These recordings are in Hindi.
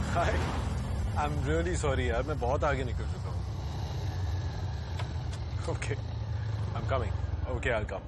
Hi, I am really sorry यार, मैं बहुत आगे निकल चुका हूँ। Okay, I am coming. Okay, I will come.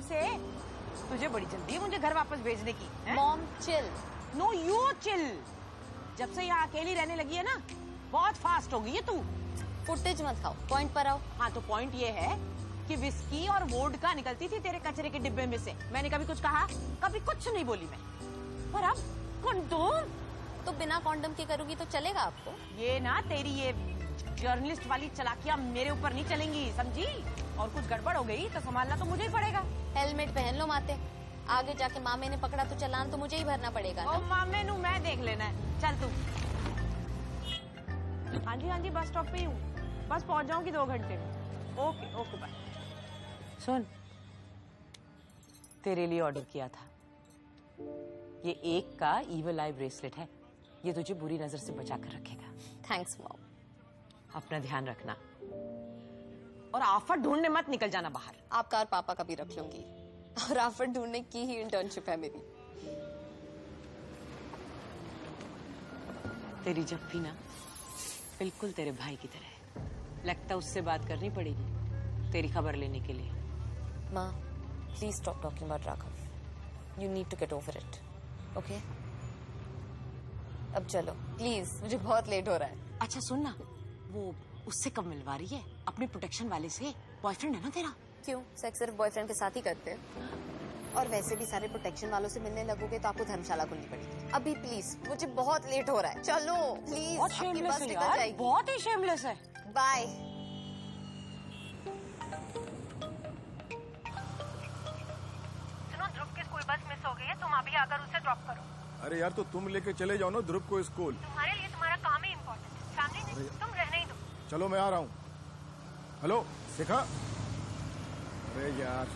से तुझे बड़ी जल्दी है मुझे घर वापस भेजने की। Mom chill. No you chill. जब से यहाँ अकेली रहने लगी है ना, बहुत फास्ट हो गई है तू। फुटेज मत खाओ, पॉइंट पर आओ। हाँ तो पॉइंट ये है कि विस्की और वोडका निकलती थी तेरे कचरे के डिब्बे में से। मैंने कभी कुछ कहा? कभी कुछ नहीं बोली मैं। पर अब कंडोम तो बिना कॉन्डम के करूंगी तो चलेगा आपको? ये ना तेरी ये जर्नलिस्ट वाली चलाकियां मेरे ऊपर नहीं चलेंगी, समझी? और कुछ गड़बड़ हो गई तो संभालना तो मुझे ही पड़ेगा। हेलमेट पहन लो माते, आगे जाके मामे ने पकड़ा तो चालान तो मुझे ही भरना पड़ेगा ना। ओ मामे नू मैं देख लेना है, चल तू। हाँ जी बस स्टॉप पे ही हूँ, बस पहुँच जाऊंगी 2 घंटे में। Okay okay bye. सुन, तेरे लिए ऑर्डर किया था, ये 1 का ईवल आई ब्रेसलेट है, ये तुझे बुरी नजर से बचा कर रखेगा। Thanks mom. अपना ध्यान रखना और आफत ढूंढने मत निकल जाना बाहर। आपका और पापा का भी रख लूंगी, और आफत ढूंढने की ही इंटर्नशिप है मेरी। तेरी जप्पी ना बिल्कुल तेरे भाई की तरह है, लगता उससे बात करनी पड़ेगी तेरी खबर लेने के लिए। माँ please stop talking about Raghav, you need to get over it, okay? अब चलो प्लीज, मुझे बहुत लेट हो रहा है। अच्छा सुन ना, वो उससे कब मिलवा रही है? अपने प्रोटेक्शन वाले से, बॉयफ्रेंड है ना तेरा। क्यों, सेक्स सिर्फ बॉयफ्रेंड के साथ ही करते हैं? और वैसे भी सारे प्रोटेक्शन वालों से मिलने लगोगे तो आपको धर्मशाला खुलनी पड़ेगी। अभी प्लीज, मुझे बहुत लेट हो रहा है, चलो प्लीज। बहुत शेमलेस है यार, बहुत ही शेमलेस है। बाय। सुनो, ध्रुव की स्कूल बस मिस हो गई है, तुम अभी आकर उसे ड्रॉप करो। अरे यार तो तुम लेके चले जाओ ना ध्रुव को स्कूल। तुम्हारे लिए तुम्हारा काम ही इम्पोर्टेंट है, फैमिली नहीं, तुम रहने ही दो। चलो मैं आ रहा हूँ। हेलो शिखा। अरे यार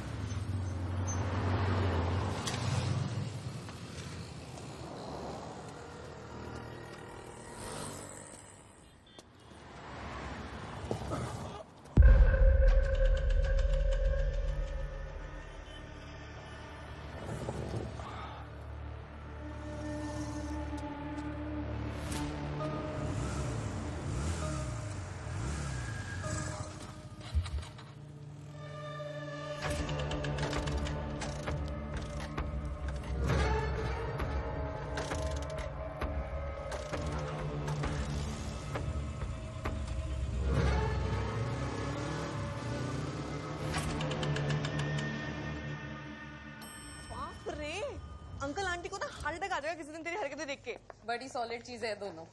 अंकल आंटी को ना हार्ट अटैक आ जाएगा किसी दिन तेरी हरकतें देख के। बड़ी सॉलिड चीज है दोनों,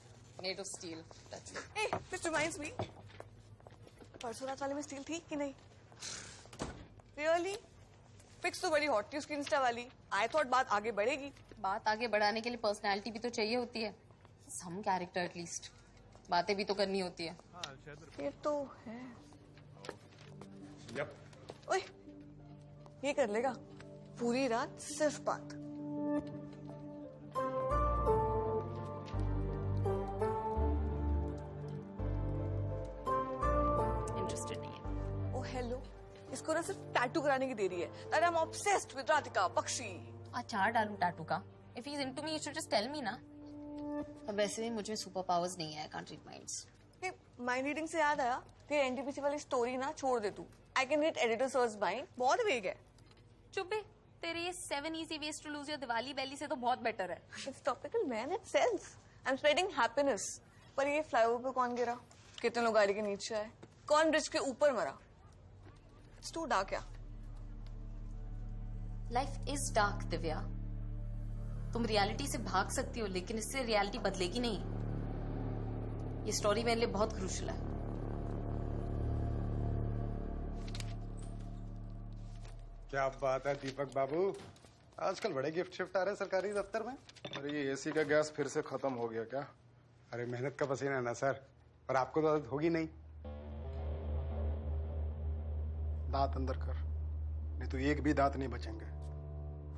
made of steel. This reminds me, परसों रात वाले में स्टील थी कि नहीं? रियली? पिक्स तो बड़ी हॉट थी उसकी इंस्टा वाली। आई थॉट बात आगे बढ़ेगी। बात आगे बढ़ाने के लिए पर्सनैलिटी भी तो चाहिए होती है, सम कैरेक्टर एटलीस्ट। बातें भी तो करनी होती है। ये तो है। यप। ओए, ये कर लेगा पूरी रात सिर्फ बात। इंटरेस्टेड नहीं है। ओ हेलो, इसको ना सिर्फ टैटू कराने की देरी है। That I am obsessed with Radhika Bakshi. अचार डालूं टैटू का? If he is into me, you should just tell me ना। अब वैसे भी मुझे सुपर पावर्स नहीं है, I can't read minds. Mind reading से याद आया, तेरी एनटीपीसी वाली स्टोरी ना छोड़ दे तू। I can read editors mind, बहुत वेग है। चुप बे, तेरे ये 7 easy ways to lose your Diwali valley से तो बहुत बेटर है। It's topical man, it sells. I am spreading happiness. पर ये फ्लाईओवर पे कौन गिरा, कितने लोग गाड़ी के नीचे आए, कौन ब्रिज के ऊपर मरा? It's too dark. क्या लाइफ इज डार्क दिव्या। तुम रियलिटी से भाग सकती हो लेकिन इससे रियलिटी बदलेगी नहीं। ये स्टोरी मेरे लिए बहुत क्रूशियल है। क्या बात है दीपक बाबू, आजकल बड़े गिफ्ट शिफ्ट आ रहे हैं सरकारी दफ्तर में। अरे ये एसी का गैस फिर से खत्म हो गया क्या? अरे मेहनत का पसीना है ना सर, पर आपको तो आदत होगी नहीं। दांत अंदर कर, नहीं तो एक भी दांत नहीं बचेंगे।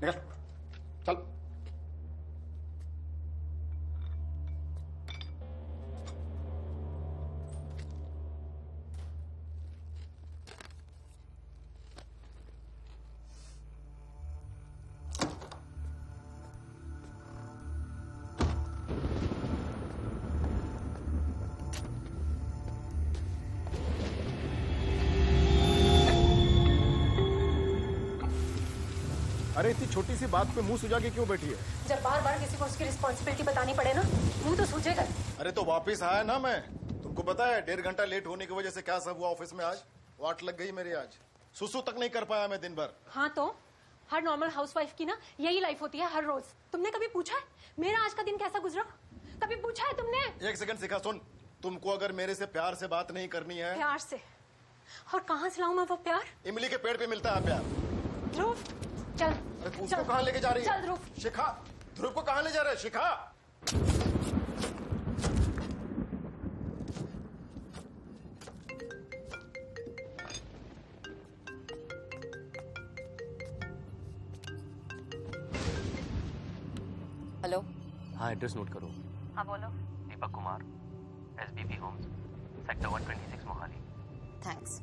निकल, चल। अरे इतनी छोटी सी बात पे मुंह सुजा के क्यों बैठी है? जब बार बार किसी को उसकी रिस्पॉन्सिबिलिटी बतानी पड़े ना, मुंह तो सूझेगा। अरे तो वापस आया ना मैं। तुमको पता है 1.5 घंटा लेट होने की वजह से क्या सब हुआ ऑफिस में आज? वाट लग गई मेरी आज, सुसु तक नहीं कर पाया मैं दिन भर। हाँ तो हर नॉर्मल हाउसवाइफ की ना यही लाइफ होती है हर रोज। तुमने कभी पूछा है मेरा आज का दिन कैसा गुजरा? कभी पूछा है तुमने? एक सेकंड शिखा सुन, तुमको अगर मेरे से प्यार से बात नहीं करनी है। प्यार से? और कहाँ से लाऊं मैं वो प्यार? इमली के पेड़ पे मिलता है प्यार। ध्रुव चल। अरे उसको कहाँ लेके जा रही है? चल ध्रुव। शिखा, ध्रुव को कहाँ ले जा रहे हैं? शिखा हेलो। हाँ एड्रेस नोट करो। हाँ बोलो। Deepak Kumar, SBB homes, sector 126 Mohali. Thanks.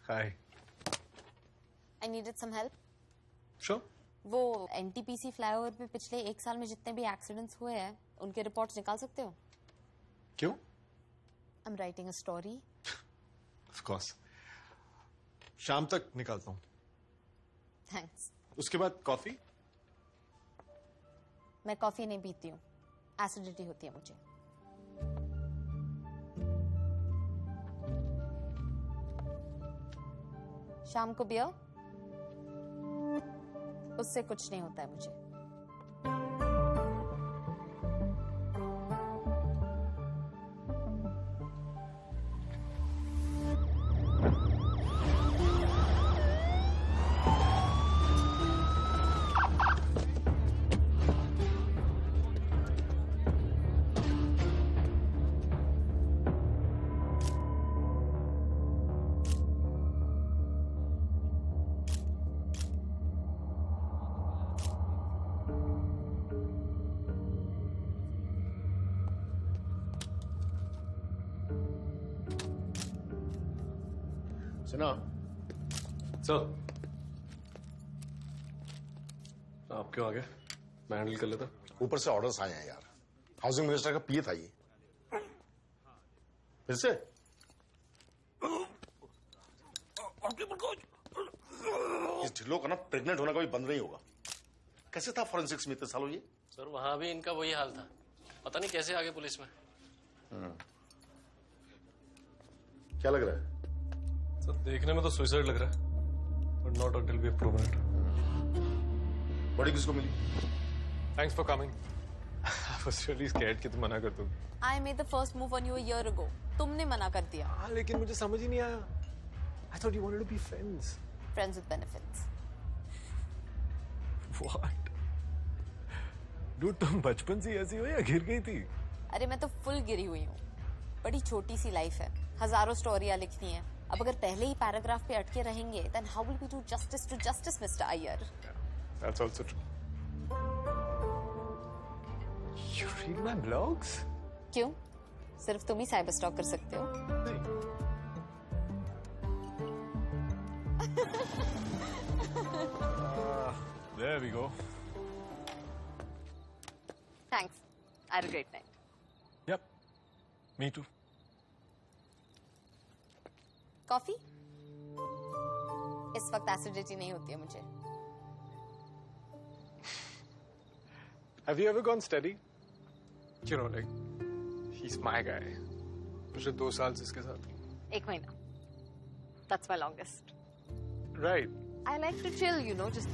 Hi. I needed some help. Sure. वो एनटीपीसी फ्लाईओवर पे पिछले 1 साल में जितने भी एक्सीडेंट्स हुए हैं उनके रिपोर्ट्स निकाल सकते हो? क्यों? I am writing a story. Of course, शाम तक निकालता हूँ। थैंक्स। उसके बाद कॉफी? मैं कॉफी नहीं पीती हूँ, एसिडिटी होती है मुझे। शाम को बियर? उससे कुछ नहीं होता है मुझे। सिन्हा, सर आप क्यों आ गए? मैं हैंडल कर लेता। ऊपर से ऑर्डर्स आए हैं यार। हाउसिंग मिनिस्टर का पीए था ये। फिर से इस ढिल्लो का ना प्रेग्नेंट होना कभी बंद नहीं होगा। कैसे था फॉरेंसिक्स में इतने सालों ये? सर वहां भी इनका वही हाल था, पता नहीं कैसे आगे पुलिस में। क्या लग रहा है? सर देखने में तो सुसाइड लग रहा है, but not until we have proven it. Body किसको मिली? Thanks for coming. I was really scared कि तुम मना कर दोगे। I made the first move on you a year ago. तुमने मना कर दिया। हाँ, लेकिन मुझे समझ ही नहीं आया। I thought you wanted to be friends. Friends with benefits. What? Dude तुम बचपन से ऐसी हो या गिर गई थी? अरे मैं तो फुल गिरी हुई हूँ। बड़ी छोटी सी लाइफ है, हजारों स्टोरियां लिखनी है। अब अगर पहले ही पैराग्राफ पे अटके रहेंगे, then how will we do justice to justice, Mr. Iyer? That's also true. You read my blogs? क्यों? सिर्फ तुम ही साइबर स्टॉक कर सकते हो। There we go. Thanks. I had a great night. Yep. Me too. Coffee? इस वक्त एसिडिटी नहीं होती है मुझे। Have you ever gone steady? You know, like, he's my guy. पिछले 2 साल से इसके साथ। 1 महीना। That's my longest. Right. I like to chill, you know, just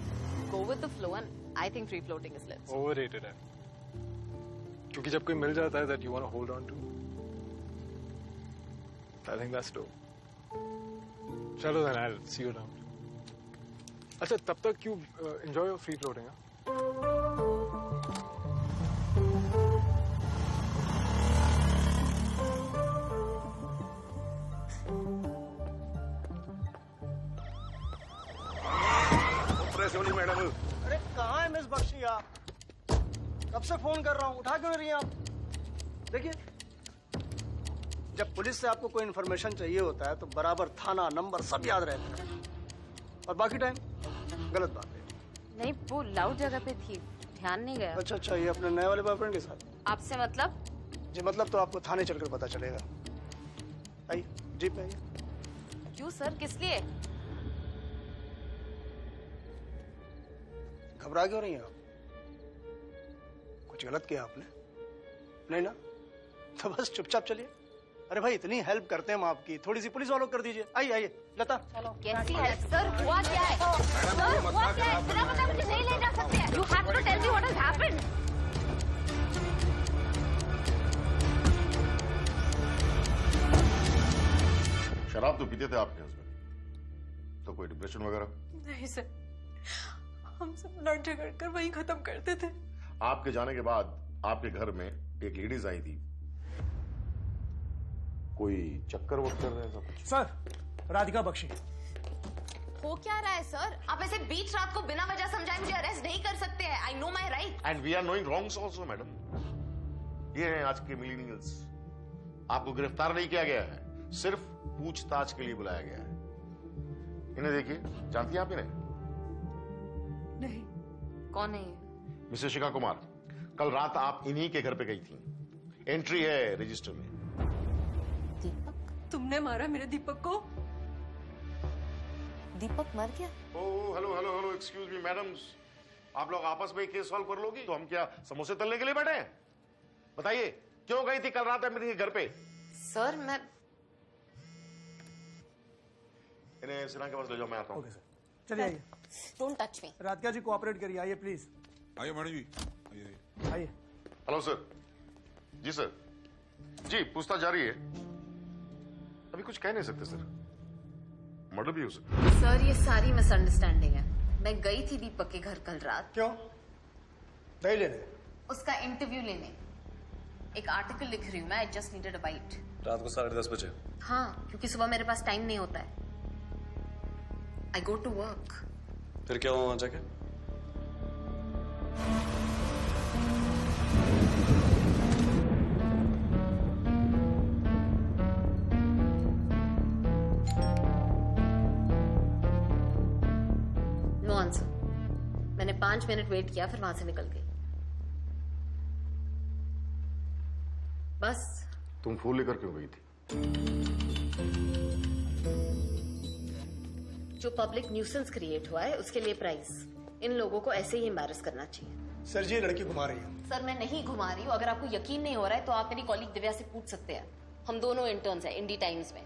go with the flow, and I think free floating is lit. Overrated है। क्योंकि जब कोई मिल जाता है that you want to hold on to, I think that's dope. चलो then, I'll see you around. अच्छा, तब तक you enjoy your free floating, हाँ? मैडम, अरे कहाँ है मिस बख्शी आप? कब से फोन कर रहा हूँ, उठा क्यों नहीं रही हैं आप? देखिए, जब पुलिस से आपको कोई इन्फॉर्मेशन चाहिए होता है तो बराबर थाना नंबर सब याद रहता है, और बाकी टाइम गलत बात है। नहीं, वो लाउड जगह पे थी, ध्यान नहीं गया। अच्छा, ये अपने नए वाले बॉयफ्रेंड के साथ? आपसे मतलब? जी मतलब तो आपको थाने चलकर पता चलेगा। आइए, जीप में आइए। क्यों सर, किस लिए? घबरा क्यों रही हैं आप? कुछ गलत किया आपने? नहीं ना? तो बस चुपचाप चलिए। अरे भाई, इतनी हेल्प करते हैं हम आपकी, थोड़ी सी पुलिस वालों को कर दीजिए। आइए लता। चलो। कैसी हेल्प सर? हुआ क्या है? सर हुआ क्या है? बिना बताए मुझे नहीं ले जा सकते। You have to tell me what has happened. शराब तो पीते थे आपके हस्बैंड, तो कोई डिप्रेशन वगैरह? नहीं सर, हम सब लड़ झगड़ कर वही खत्म करते थे। आपके जाने के बाद आपके घर में एक लेडीज आई थी, कोई चक्कर वक्कर ऐसा कुछ? सर, राधिका बख्शी। हो क्या रहा है सर? आप ऐसे बीच रात को बिना वजह समझाए मुझे अरेस्ट नहीं कर सकते हैं। I know my right. And we are knowing wrongs also madam. ये हैं आज के मिलेनियल्स। आपको गिरफ्तार नहीं किया गया है, सिर्फ पूछताछ के लिए बुलाया गया है। इन्हें देखिए, जानती हैं आप इन्हें? नहीं। कौन है ये? मिसेस शिखा कुमार, कल रात आप इन्हीं के घर पे गई थी। एंट्री है रजिस्टर में। दीपक? तुमने मारा मेरे दीपक को? दीपक मर गया? Oh, hello hello hello, excuse me madam, आप लोग आपस में केस सॉल्व कर लोगी? तो हम क्या समोसे तलने के लिए बैठे हैं? बताइए, क्यों गई थी कल रात मेरे घर पे? सर मैं इन्हें सिन्हा के पास ले जाओ, मैं आता हूँ। ओके सर, चलिए आइए। Don't touch me. Radhika ji cooperate करिए, आइए प्लीज। आइए मैडम जी, आइए। आइए। Hello sir. जी सर। जी, पूछताछ जारी है। अभी कुछ कह नहीं सकते सर, मर्डर भी हो सकता। सर ये सारी मिसअंडरस्टैंडिंग है। मैं गई थी दीपक के घर कल रात। क्यों? दही लेने? उसका इंटरव्यू लेने। एक आर्टिकल लिख रही हूँ मैं। I just needed a bite. रात को 10:30 बजे? हाँ, क्योंकि सुबह मेरे पास टाइम नहीं होता है। I go to work. फिर क्या हुआ वहां जाके? No answer. मैंने 5 मिनट वेट किया, फिर वहां से निकल गई। बस। तुम फूल लेकर क्यों गई थी? जो पब्लिक न्यूसेंस क्रिएट हुआ है उसके लिए प्राइज। इन लोगों को ऐसे ही एम्बैरस करना चाहिए। सर जी, ये लड़की घुमा रही है। सर मैं नहीं घुमा रही हूँ। अगर आपको यकीन नहीं हो रहा है तो आप मेरी कॉलीग दिव्या से पूछ सकते हैं। हम दोनों इंटर्न्स हैं इंडी टाइम्स में,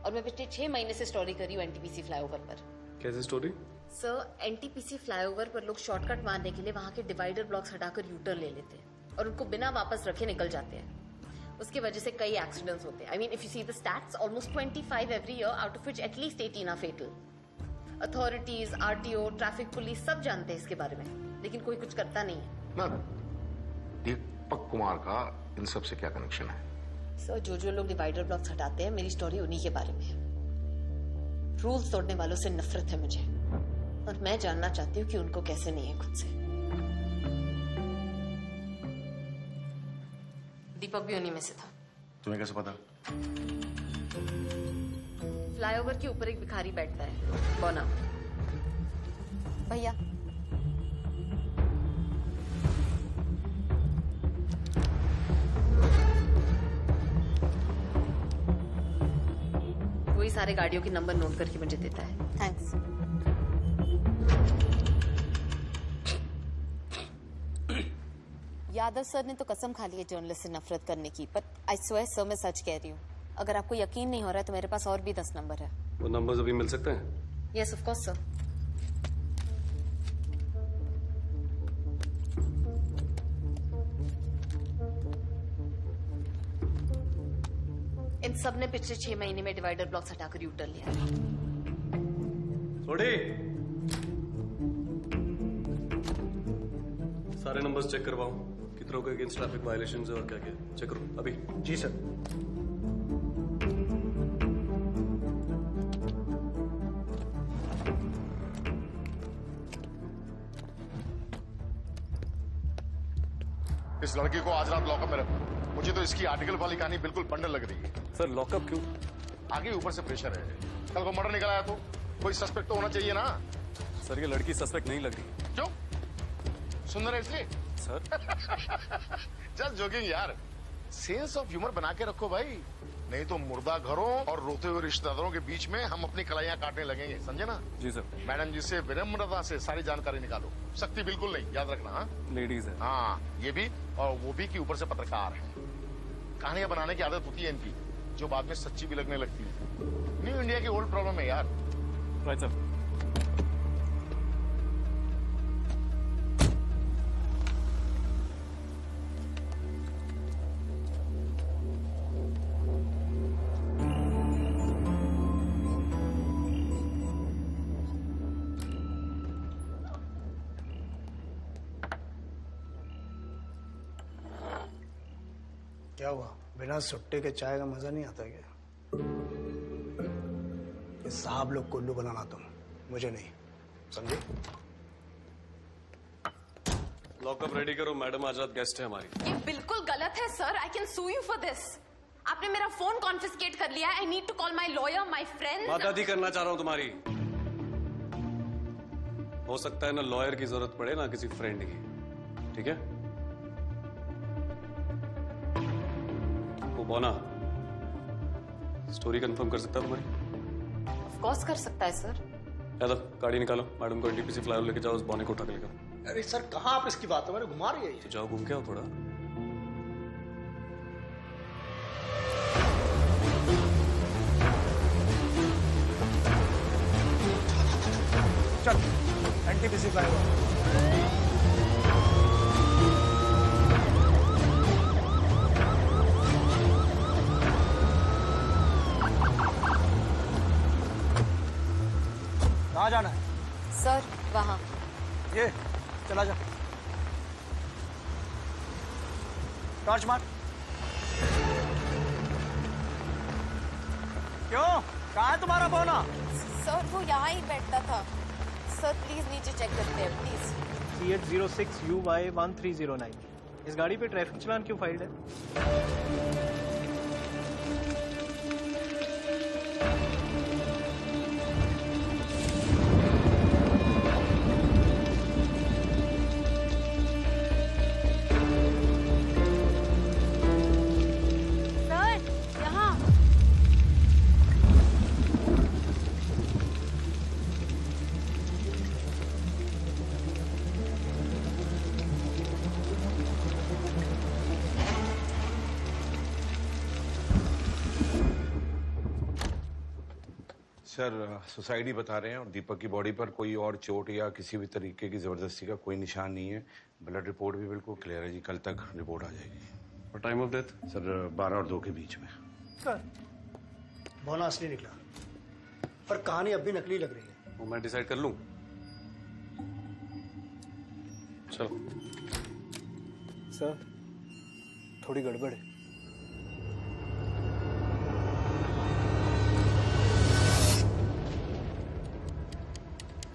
और मैं पिछले 6 महीने से स्टोरी कर रही हूँ एनटीपीसी फ्लाईओवर पर। कैसी स्टोरी? सर एनटीपीसी फ्लाईओवर पर लोग शॉर्टकट मारने के लिए वहां के डिवाइडर ब्लॉक्स हटाकर यूटर्न ले लेते हैं और उनको बिना वापस रखे निकल जाते हैं। उसकी वजह से कई एक्सीडेंट्स होते हैं। I mean if you see the stats, almost 25 every year, out of which at least 18 are fatal. Authorities, RTO, traffic police सब जानते हैं इसके बारे में, लेकिन कोई कुछ करता नहीं है। ना, दीपक कुमार का इन सब से क्या कनेक्शन है? सर जो लोग डिवाइडर ब्लॉक्स हटाते हैं, मेरी स्टोरी उन्हीं के बारे में है। रूल्स तोड़ने वालों से नफरत है मुझे, और मैं जानना चाहती हूँ कि उनको कैसे नहीं है खुद से। दीपक भी उन्हीं में से था। तुम्हें कैसे पता? फ्लाईओवर के ऊपर एक भिखारी बैठता है, बोना। भैया वही सारे गाड़ियों के नंबर नोट करके मुझे देता है। थैंक्स। यादव सर ने तो कसम खा ली है जर्नलिस्ट से नफरत करने की, पर आई स्वेयर सर मैं सच कह रही हूँ। अगर आपको यकीन नहीं हो रहा है तो मेरे पास और भी 10 नंबर है। वो नंबर्स अभी मिल सकते हैं? Yes of course sir. इन सब ने पिछले 6 महीने में डिवाइडर ब्लॉक्स हटाकर यूटर्न लिया। थोड़ी सारे नंबर्स चेक करवाओ, कितनों के अगेंस्ट ट्रैफिक वायलेशंस है और क्या क्या। चेक करो अभी। जी सर। इस लड़की को आज रात लॉकअप में रखो। मुझे तो इसकी आर्टिकल वाली कहानी बिल्कुल बंडल लग रही है। सर लॉकअप क्यों? आगे ऊपर से प्रेशर है। कल को मर्डर निकल आया तो कोई सस्पेक्ट तो होना चाहिए ना। सर ये लड़की सस्पेक्ट नहीं लग रही। क्यों? सुंदर है इसलिए? सर जस्ट जोकिंग यार। सेंस ऑफ ह्यूमर बना के रखो भाई, नहीं तो मुर्दा घरों और रोते हुए रिश्तेदारों के बीच में हम अपनी कलाइयां काटने लगेंगे, समझे ना? जी सर। मैडम जी से विनम्रता से सारी जानकारी निकालो। सख्ती बिल्कुल नहीं, याद रखना। हाँ लेडीज है। हाँ, ये भी, और वो भी कि ऊपर से पत्रकार है। कहानियां बनाने की आदत होती है इनकी, जो बाद में सच्ची भी लगने लगती है। न्यू इंडिया की ओल्ड प्रॉब्लम है यार। Right sir. क्या हुआ? बिना सुट्टे के चाय का मजा नहीं आता क्या? ये साहब लोग कुल्लू बनाना तुम, मुझे नहीं, समझे? लॉकअप रेडी करो, मैडम आज रात गेस्ट है हमारी। ये बिल्कुल गलत है sir. I can sue you for this. आपने मेरा फोन कॉन्फिस्केट कर लिया। I need to call my lawyer, my friend. बात आधी करना चाह रहा हूँ तुम्हारी। हो सकता है ना लॉयर की जरूरत पड़े ना किसी फ्रेंड की, ठीक है? वो बोना स्टोरी कंफर्म कर सकता है तुम्हारी? ऑफ कोर्स कर सकता है सर। यादव गाड़ी निकालो, मैडम को एनटीपीसी फ्लाईओवर लेके जाओ, उस बोने को उठा के लेकर। अरे सर कहाँ आप इसकी बात है, मैंने घुमा रही है ये। तो जाओ घूम के आओ थोड़ा। चल एनटीपीसी फ्लाईओवर। कहाँ जाना है सर? वहाँ। ये चला जा। टॉर्च मार। क्यों, कहाँ है तुम्हारा बोना? सर वो यहाँ ही बैठता था। सर प्लीज नीचे चेक करते हैं प्लीज। C806 UY 1309। इस गाड़ी पे ट्रैफिक चालान क्यों फाइल्ड है? सर सोसाइटी बता रहे हैं और दीपक की बॉडी पर कोई और चोट या किसी भी तरीके की जबरदस्ती का कोई निशान नहीं है। ब्लड रिपोर्ट भी बिल्कुल क्लियर है जी, कल तक रिपोर्ट आ जाएगी। और टाइम ऑफ डेथ? सर 12 और 2 के बीच में। सर बोना असली निकला पर कहानी अब भी नकली लग रही है। वो मैं डिसाइड कर लूं। चलो सर थोड़ी गड़बड़ है।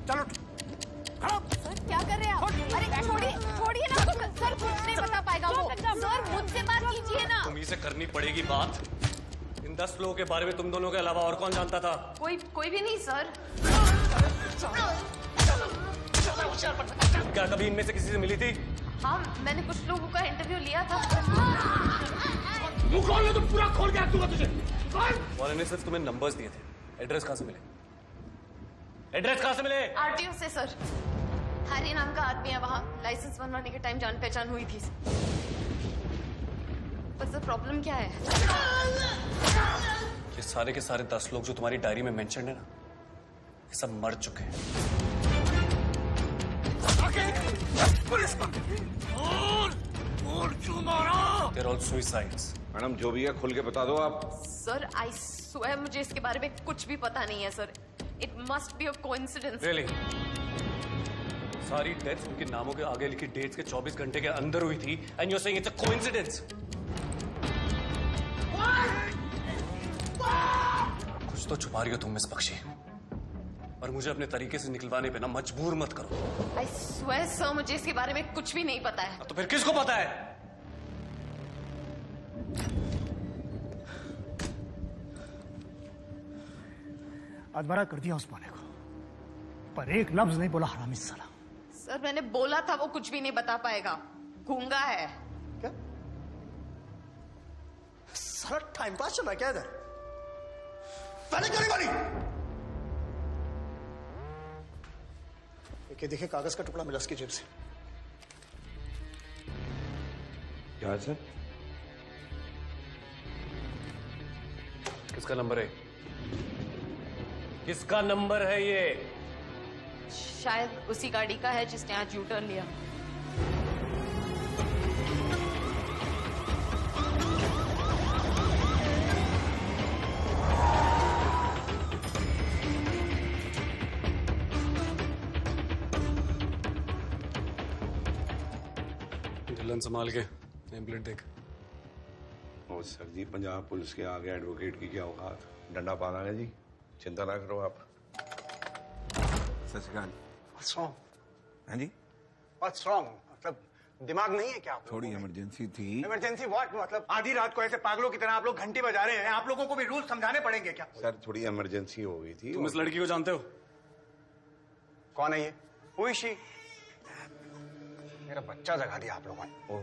चलो सर क्या कर रहे हैं आप? अरे छोड़िए ना। सर कुछ नहीं बता पाएगा वो। सर मुझसे बात कीजिए ना। तुम्हीं से करनी पड़ेगी बात। इन 10 लोगों के बारे में तुम दोनों के अलावा और कौन जानता था? कोई भी नहीं सर। क्या कभी इनमें से किसी से मिली थी? हाँ मैंने कुछ लोगों का इंटरव्यू लिया था। मुंह खोल ले तो पूरा खोल के दूंगा तुझे। वाले ने सिर्फ तुम्हें नंबर्स दिए थे। एड्रेस कहाँ से मिले? एड्रेस कहाँ से मिले? आरटीओ से सर। हरी नाम का आदमी है वहाँ। लाइसेंस बनवाने के टाइम जान पहचान हुई थी। पर सर प्रॉब्लम क्या है? ये सारे के सारे 10 लोग जो तुम्हारी डायरी में मेंशन है ना, ये सब मर चुके हैं। They're all suicides. मैडम जो भी है खुल के बता दो आप। सर आई स्वेयर मुझे इसके बारे में कुछ भी पता नहीं है sir. It must be a coincidence. Really? सारी डेथ्स उनके नामों के आगे लिखी डेट्स के 24 घंटे के अंदर हुई थी and you are saying it's a coincidence. कुछ तो छुपा रही हो तुम मिस बख्शी, और मुझे अपने तरीके से निकलवाने पे ना मजबूर मत करो। आई स्वेयर सर मुझे इसके बारे में कुछ भी नहीं पता है। तो फिर किसको पता है? अधमरा कर दिया उस बोने को, पर एक लफ्ज नहीं बोला हरामी साला। सर मैंने बोला था वो कुछ भी नहीं बता पाएगा। गूंगा है। क्या सारा टाइम पास चल रहा क्या इधर? पहले करी गोली। देखिए कागज का टुकड़ा मिला उसकी जेब से। क्या है सर? किसका नंबर है? किसका नंबर है ये? शायद उसी गाड़ी का है जिसने आज यू टर्न लिया। ढिलन संभाल के नेम प्लेट देख। ओ सर जी, पंजाब पुलिस के आगे एडवोकेट की क्या औकात। डंडा पा लांगे जी, चिंता ना करो आप। सत श्रीकाल। What's wrong? हाँ जी, What's wrong? मतलब दिमाग नहीं है क्या? थोड़ी इमरजेंसी थी। Emergency what? मतलब आधी रात को ऐसे पागलों की तरह आप लोग घंटी बजा रहे हैं। आप लोगों को भी रूल समझाने पड़ेंगे क्या? सर थोड़ी इमरजेंसी हो गई थी। तुम इस लड़की को जानते हो? कौन है ये? Who is she? मेरा बच्चा जगा दिया आप लोगों ने। ओह,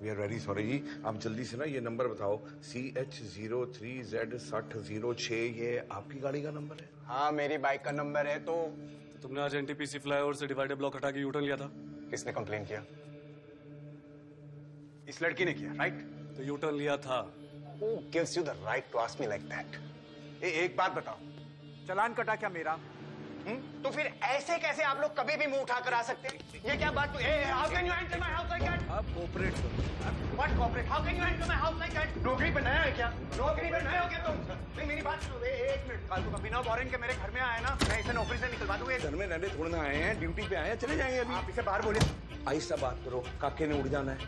वी आर वेरी सॉरी जी। आप जल्दी से ना ये नंबर बताओ, CH03Z6006, ये आपकी गाड़ी का नंबर है? हाँ, मेरी बाइक का नंबर है। तो तुमने आज एनटीपीसी फ्लाईओवर से डिवाइडर ब्लॉक हटा के यूटर्न लिया था? किसने कंप्लेन किया? इस लड़की ने किया, राइट? तो यूटर्न लिया था। Who gives you the right to ask me like that? एक बात बताओ, चालान कटा क्या मेरा? तो फिर ऐसे कैसे आप लोग कभी भी मुंह उठाकर आ सकते हैं? ये क्या बात? How can you enter my house like that? आप कोऑपरेट करो। What cooperate? How can you enter my house like that? नौकरी पे नया है क्या? नौकरी पे नया हो क्या तुम? नहीं, मेरी बात सुनो। एक मिनट, फालतू का बिना वारंट के मेरे घर में आया ना, मैं इसे नौकरी से निकलवा दूंगा। घर में रहने थोड़ा ना आए हैं, ड्यूटी पे आए हैं, चले जाएंगे अभी। आप इसे बाहर बोलिए। आहिस्ता बात करो, काके ने उड़ जाना है।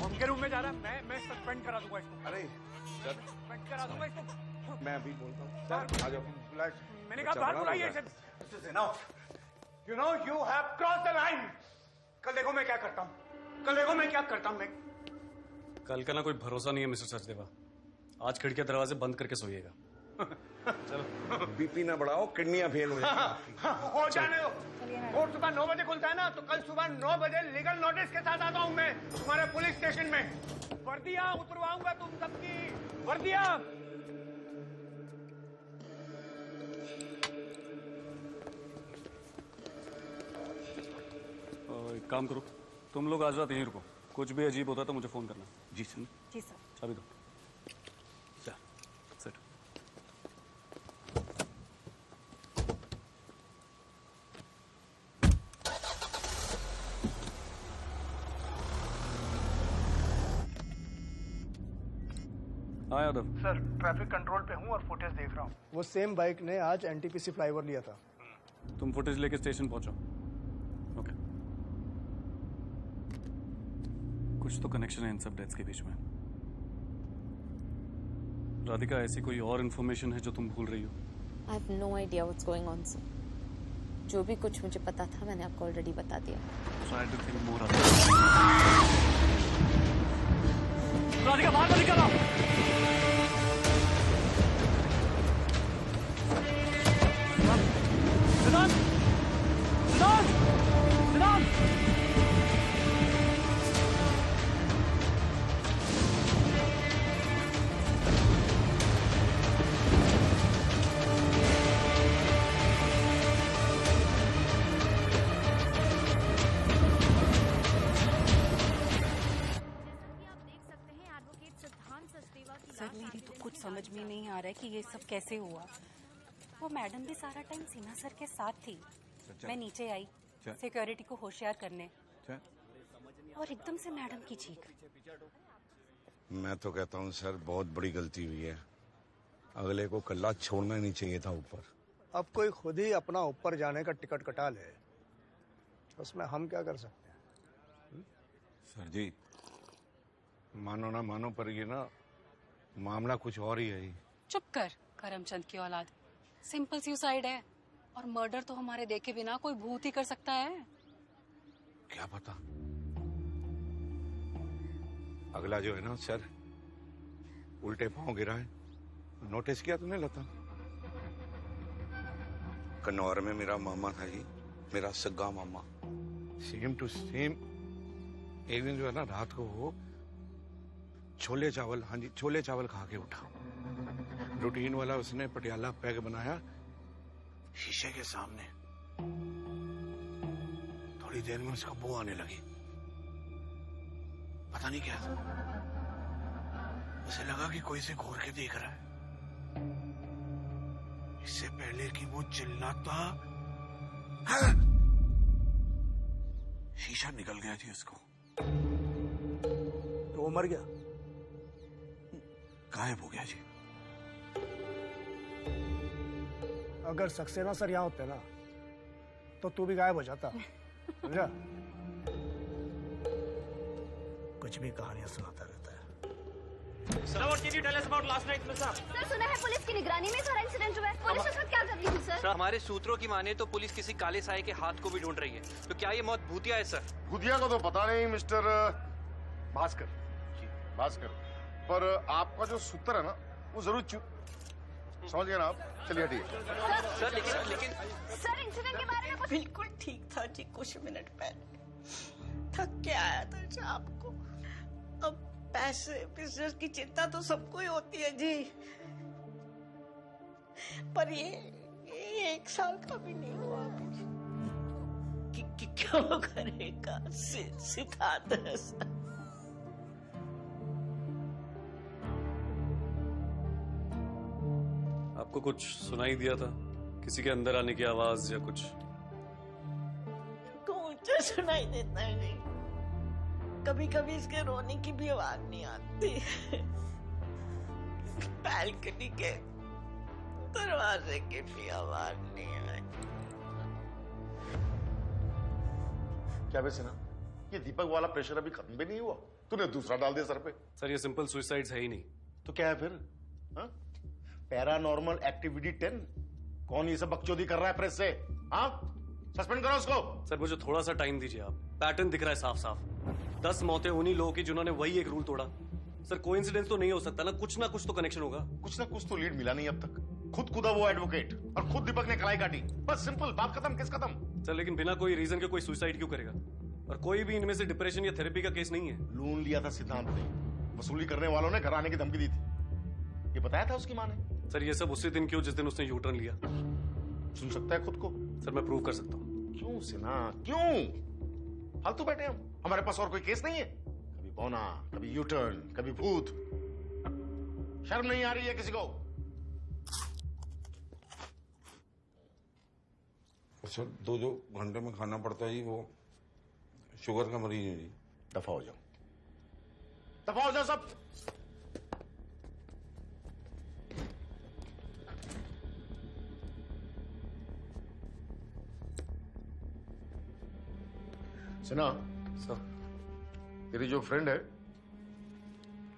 उनके रूम में जा रहा है, मैं सस्पेंड करा दूंगा इसको। अरे सर, सस्पेंड करा दूंगा इसको। मैं अभी बोलता हूँ। सर आ जाओ। मैंने कहा बाहर बुलाइए इसे। This is enough. You know you have crossed the line. कल देखो मैं क्या करता हूँ। कल देखो मैं क्या करता हूँ मैं। कल का ना कोई भरोसा नहीं है मिस्टर सचदेवा। आज खिड़कियां दरवाजे बंद करके सोइएगा। चलो, बीपी ना बढ़ाओ, किडनियां फेल हो जाएंगी। हो जाने दो। कोर्ट सुबह 9 बजे खुलता है ना, तो कल सुबह 9 बजे लीगल नोटिस के साथ आता हूँ मैं तुम्हारे पुलिस स्टेशन में। वर्दियां उतरवाऊंगा तुम सबकी, वर्दियां। एक काम करो, तुम लोग आज रात यहीं रुको। कुछ भी अजीब होता तो मुझे फोन करना। जी सर। जी सर। चाबी दो। चल, सेट। हाँ यादव सर, ट्रैफिक कंट्रोल पे हूँ और फुटेज देख रहा हूँ। वो सेम बाइक ने आज एनटीपीसी फ्लाईओवर लिया था। तुम फुटेज लेके स्टेशन पहुंचो। ओके। कुछ तो कनेक्शन है इन सब डेथ्स के बीच में। राधिका, ऐसी कोई और इन्फॉर्मेशन है जो तुम भूल रही हो? I have no idea what's going on, sir. जो भी कुछ मुझे पता था मैंने आपको ऑलरेडी बता दिया। Try to think more. Radhika, बाहर निकलो। सिद्धांत, सिद्धांत, सिद्धांत। सर, मेरी तो कुछ समझ में नहीं आ रहा है कि ये सब कैसे हुआ। वो मैडम भी सारा टाइम सिन्हा सर के साथ थी। मैं नीचे आई सिक्योरिटी को होशियार करने, और एकदम से मैडम की चीख। मैं तो कहता हूँ सर, बहुत बड़ी गलती हुई है। अगले को कल्ला छोड़ना नहीं चाहिए था ऊपर। अब कोई खुद ही अपना ऊपर जाने का टिकट कटा ले, उसमें हम क्या कर सकते हैं? सर जी, मानो ना मानो, पर ये ना मामला कुछ और ही है। चुप कर, करमचंद की औलाद। सिंपल सुसाइड है, और मर्डर तो हमारे देखे बिना कोई भूत ही कर सकता है। क्या पता। अगला जो है ना सर, उल्टे पांव गिरा है। नोटिस किया तूने लता? कन्नौर में मेरा मामा था जी, मेरा सगा मामा, सेम टू सेम। एक दिन जो है ना, रात को वो छोले चावल, हाँ जी, छोले चावल खा के उठा। रूटीन वाला उसने पटियाला पैग बनाया शीशे के सामने। थोड़ी देर में उसका बू आने लगी। पता नहीं क्या था, उसे लगा कि कोई से घूर के देख रहा है। इससे पहले कि वो चिल्लाता, शीशा निकल गया थी उसको। तो वो मर गया, गायब हो गया जी। अगर सक्सेना सर यहाँ होते ना, तो तू भी गायब हो जाता। समझा? कुछ भी कहानियां सुनाता रहता है। Sir, what did you tell us about last night, Miss? Sir, सुना है पुलिस की निगरानी में सारा इंसिडेंट हुआ है। पुलिस उस वक्त क्या कर रही थी, सर? हमारे सूत्रों की माने तो पुलिस किसी काले साए के हाथ को भी ढूंढ रही है। तो क्या ये मौत भूतिया है, सर? भूतिया को तो पता नहीं मिस्टर भास्कर, पर आपका जो सूत्र है ना, वो जरूर समझ गए ना आप? चलिए हटिए। सर लेकिन सर इंसिडेंट के बारे में कुछ बिल्कुल ठीक था जी, कुछ मिनट पहले थक के आया था शाम को। अब पैसे बिजनेस की चिंता तो सबको ही होती है जी, पर ये 1 साल का भी नहीं हुआ कि क्यों करेगा सिद्धार्थ ऐसा। आपको कुछ सुनाई दिया था? किसी के अंदर आने की आवाज या कुछ? तो ऊंचा सुनाई देता है जी, कभी कभी इसके रोने की भी आवाज नहीं आती। बालकनी के दरवाजे की भी आवाज नहीं आई। क्या वैसे ना, ये दीपक वाला प्रेशर अभी खत्म भी नहीं हुआ? तूने दूसरा डाल दिया सर पे। सर ये सिंपल सुसाइड है ही नहीं। तो क्या है फिर? Paranormal activity 10? कौन ये सब बकचोदी कर रहा है प्रेस से? हाँ, सस्पेंड करो उसको। सर मुझे थोड़ा सा टाइम दीजिए आप। पैटर्न दिख रहा है साफ साफ। 10 मौतें उन्हीं लोगों की जिन्होंने वही एक रूल तोड़ा। सर कोइंसिडेंस तो नहीं हो सकता ना, कुछ तो कनेक्शन होगा। कुछ ना कुछ तो लीड मिला नहीं अब तक। खुद खुदा वो एडवोकेट और खुद दीपक ने कलाई काटी। बस सिंपल, बात खत्म, केस खत्म। सर लेकिन बिना कोई रीजन के कोई सुसाइड क्यों करेगा? और कोई भी इनमें से डिप्रेशन या थेरेपी का केस नहीं है। लोन लिया था सिद्धांत ने, वसूली करने वालों ने घर आने की धमकी दी थी। ये बताया था उसकी माँ ने। सर ये सब उसी दिन क्यों जिस दिन उसने यू टर्न लिया? सुन सकता है खुद को? सर मैं प्रूव कर सकता हूँ। क्यों सिन्हा, क्यों फालतू बैठे हम? हमारे पास और कोई केस नहीं है? कभी बौना, कभी यू टर्न, कभी भूत। शर्म नहीं आ रही है किसी को? सर 2 घंटे में खाना पड़ता है जी, वो शुगर का मरीज है जी। दफा हो जाओ, दफा हो जाओ सब। सिन्हा सर, तेरी जो फ्रेंड है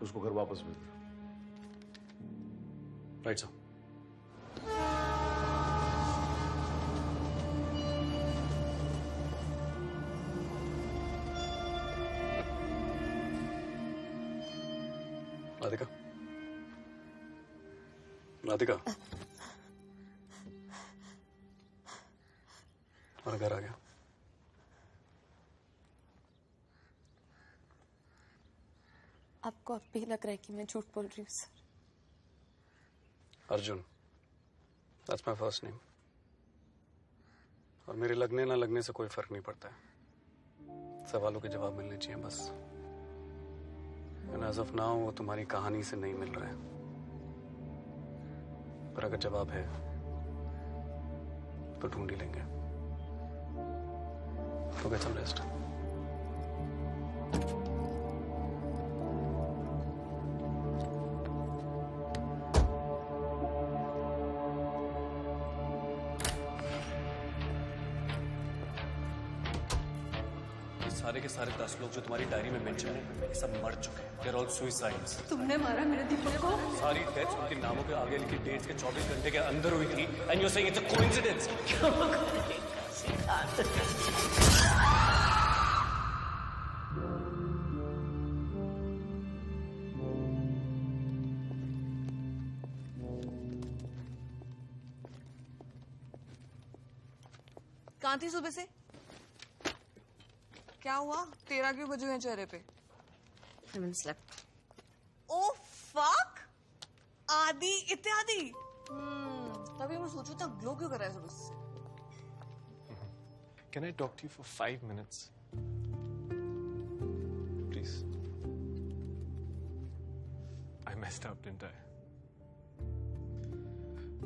उसको घर वापस भेज दे। Right sir. राधिका, राधिका, और घर आ गया। आपको अब भी लग रहा है कि मैं झूठ बोल रही हूँ sir? Arjun, that's my first name. और मेरे लगने ना लगने से कोई फर्क नहीं पड़ता है। सवालों के जवाब मिलने चाहिए बस। एंड एज ऑफ नाउ वो तुम्हारी कहानी से नहीं मिल रहा है, पर अगर जवाब है तो ढूंढ ही लेंगे। तो गेट सम रेस्ट। सारे के सारे 10 लोग जो तुम्हारी डायरी में मेंशन है, ये सब मर चुके हैं। They're all suicides। तुमने मारा मेरे दीपक को? सारी डेथ्स उनके नामों के आगे लिखी डेट्स के 24 घंटे के अंदर हुई थी। And you saying it's a coincidence. क्यों करेगा सिद्धार्थ? कहाँ थी सुबह से? क्या हुआ? तेरा क्यों बजे हैं चेहरे पे? Oh fuck! आदि इत्यादि। तभी मैं सोचू था ग्लो क्यों कर रहा है सुबह से? Can I talk to you for 5 minutes? Please. I messed up, didn't I?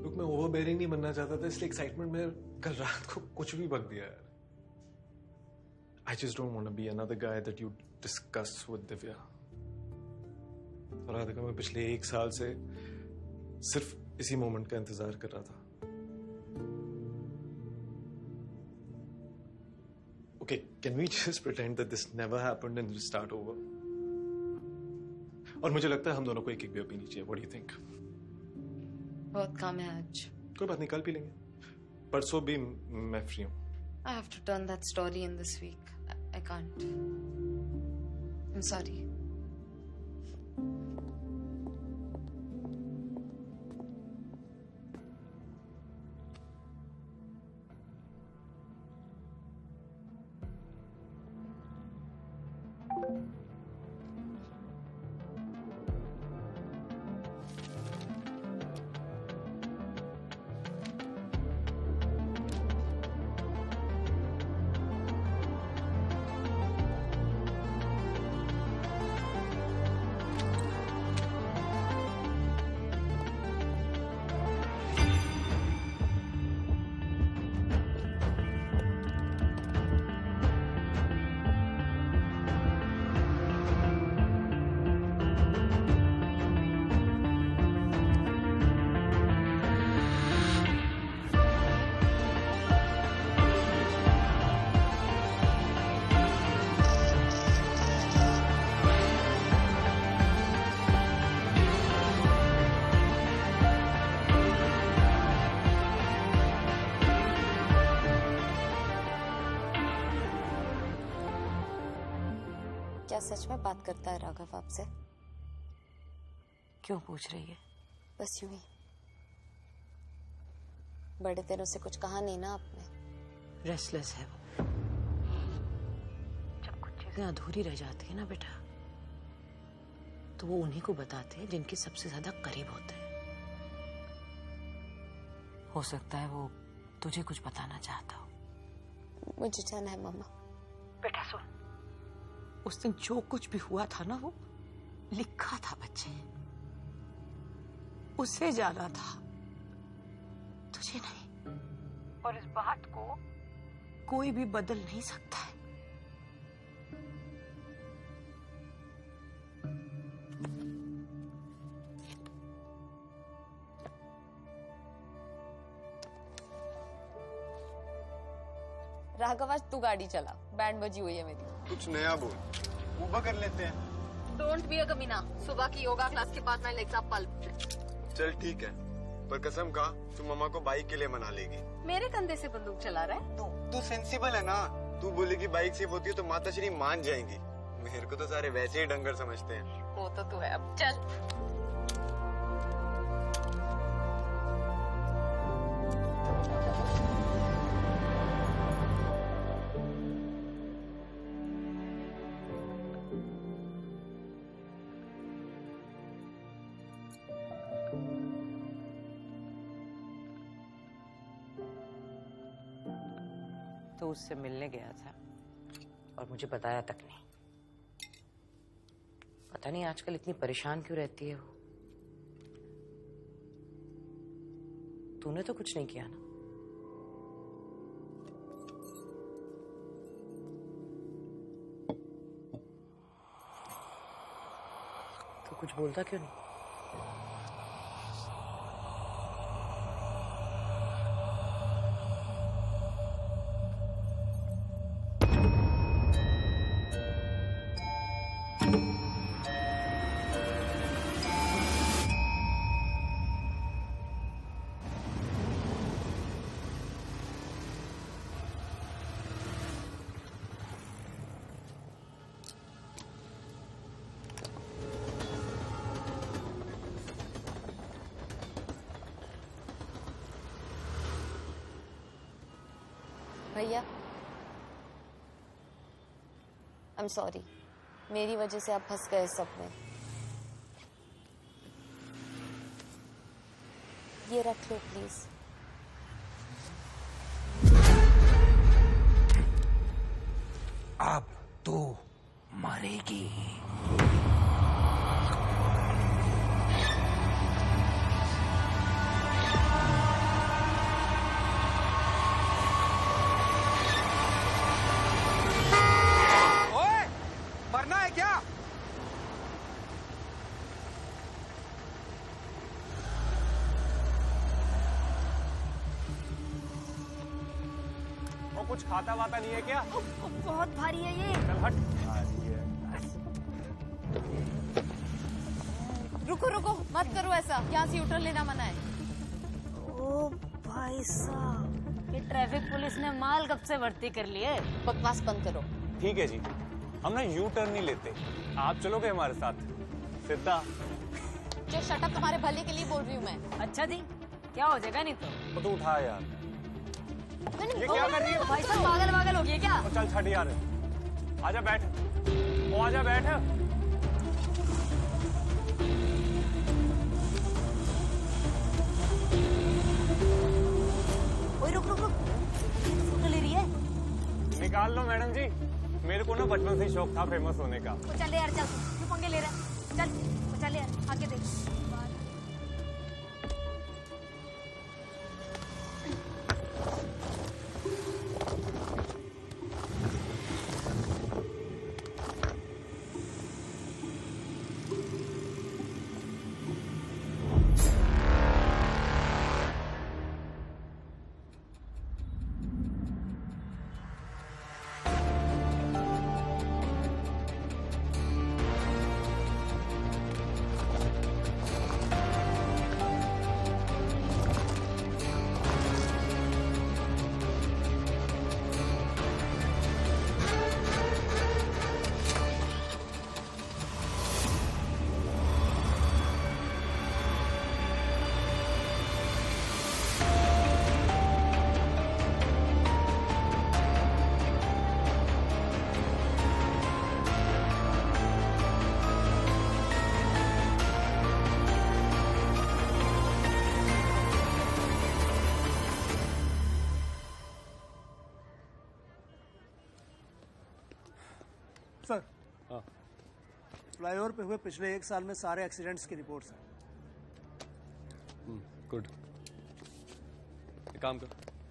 Look, मैं overbearing नहीं बनना चाहता था, इसलिए एक्साइटमेंट में कल रात को कुछ भी बक दिया यार। I just don't want to be another guy that you discuss with Divya. और राधिका, मैं पिछले 1 साल से सिर्फ इसी मोमेंट का इंतजार कर रहा था। Okay, can we just pretend that this never happened and just start over? और मुझे लगता है हम दोनों को एक बियर पीनी चाहिए। What do you think? बहुत काम है आज। कोई बात नहीं, कल पी लेंगे। परसों भी मैं फ्री हूँ। I have to turn that story in this week. I can't. I'm sorry. क्या सच में बात करता है राघव आपसे? क्यों पूछ रही है? बस यूं ही। बड़े दिनों से कुछ कहा नहीं ना आपने। रेस्टलेस है वो। जब कुछ चीजें अधूरी रह जाती है ना बेटा, तो वो उन्हीं को बताते हैं जिनके सबसे ज्यादा करीब होते हैं। हो सकता है वो तुझे कुछ बताना चाहता हो। मुझे जाना है मम्मा। बेटा सुन, उस दिन जो कुछ भी हुआ था ना, वो लिखा था बच्चे, उसे जाना था, तुझे नहीं। और इस बात को कोई भी बदल नहीं सकता है। राघव आज तू गाड़ी चला, बैंड बजी हुई है मेरी। कुछ नया बोल, ऊबर कर लेते हैं। डोंट बी अ कमीना। सुबह की योगा क्लास के बाद माय लेग्स आर पल्प। चल ठीक है, पर कसम खा तू मम्मा को बाइक के लिए मना लेगी। मेरे कंधे से बंदूक चला रहा है? तू सेंसिबल है ना। तू बोलेगी बाइक सेफ होती है तो माता श्री मान जाएंगी। मेरे को तो सारे वैसे ही डंगर समझते हैं। वो तो तू है। अब चल। तो उससे मिलने गया था और मुझे बताया तक नहीं। पता नहीं आजकल इतनी परेशान क्यों रहती है वो। तूने तो कुछ नहीं किया ना? तो कुछ बोलता क्यों नहीं? भैया, आई एम सॉरी, मेरी वजह से आप फंस गए सब में। ये रख लो प्लीज। अब तू मरेगी। मरना है क्या? वो कुछ खाता वाता नहीं है क्या? बहुत भारी है ये। चल हट। रुको रुको, मत करो ऐसा, यहाँ से यूटर्न लेना मना है। ओ भाई साहब, ये ट्रैफिक पुलिस ने माल कब से भर्ती कर ली है। बकवास बंद करो। ठीक है जी, हम ना यू टर्न नहीं लेते। आप चलोगे हमारे साथ? सीधा। जो शटअप, तुम्हारे भले के लिए बोल रही हूँ मैं। अच्छा जी, क्या हो जाएगा नहीं तो? तो उठा यार। ये क्या कर रही है? भाई साहब पागल पागल हो गया क्या? चल छड़ यार, आजा बैठ। ओ आजा बैठ। ओए रुक रुक रुक, फोटो ले रही है। निकाल लो मैडम जी, मेरे को ना बचपन से ही शौक था फेमस होने का। तो चल यार, चल क्यों पंगे ले रहा है? चल तो चल यार, आगे देख। सर हाँ फ्लाईओवर पे हुए पिछले 1 साल में सारे एक्सीडेंट्स की रिपोर्ट्स हैं। गुड। एक काम कर,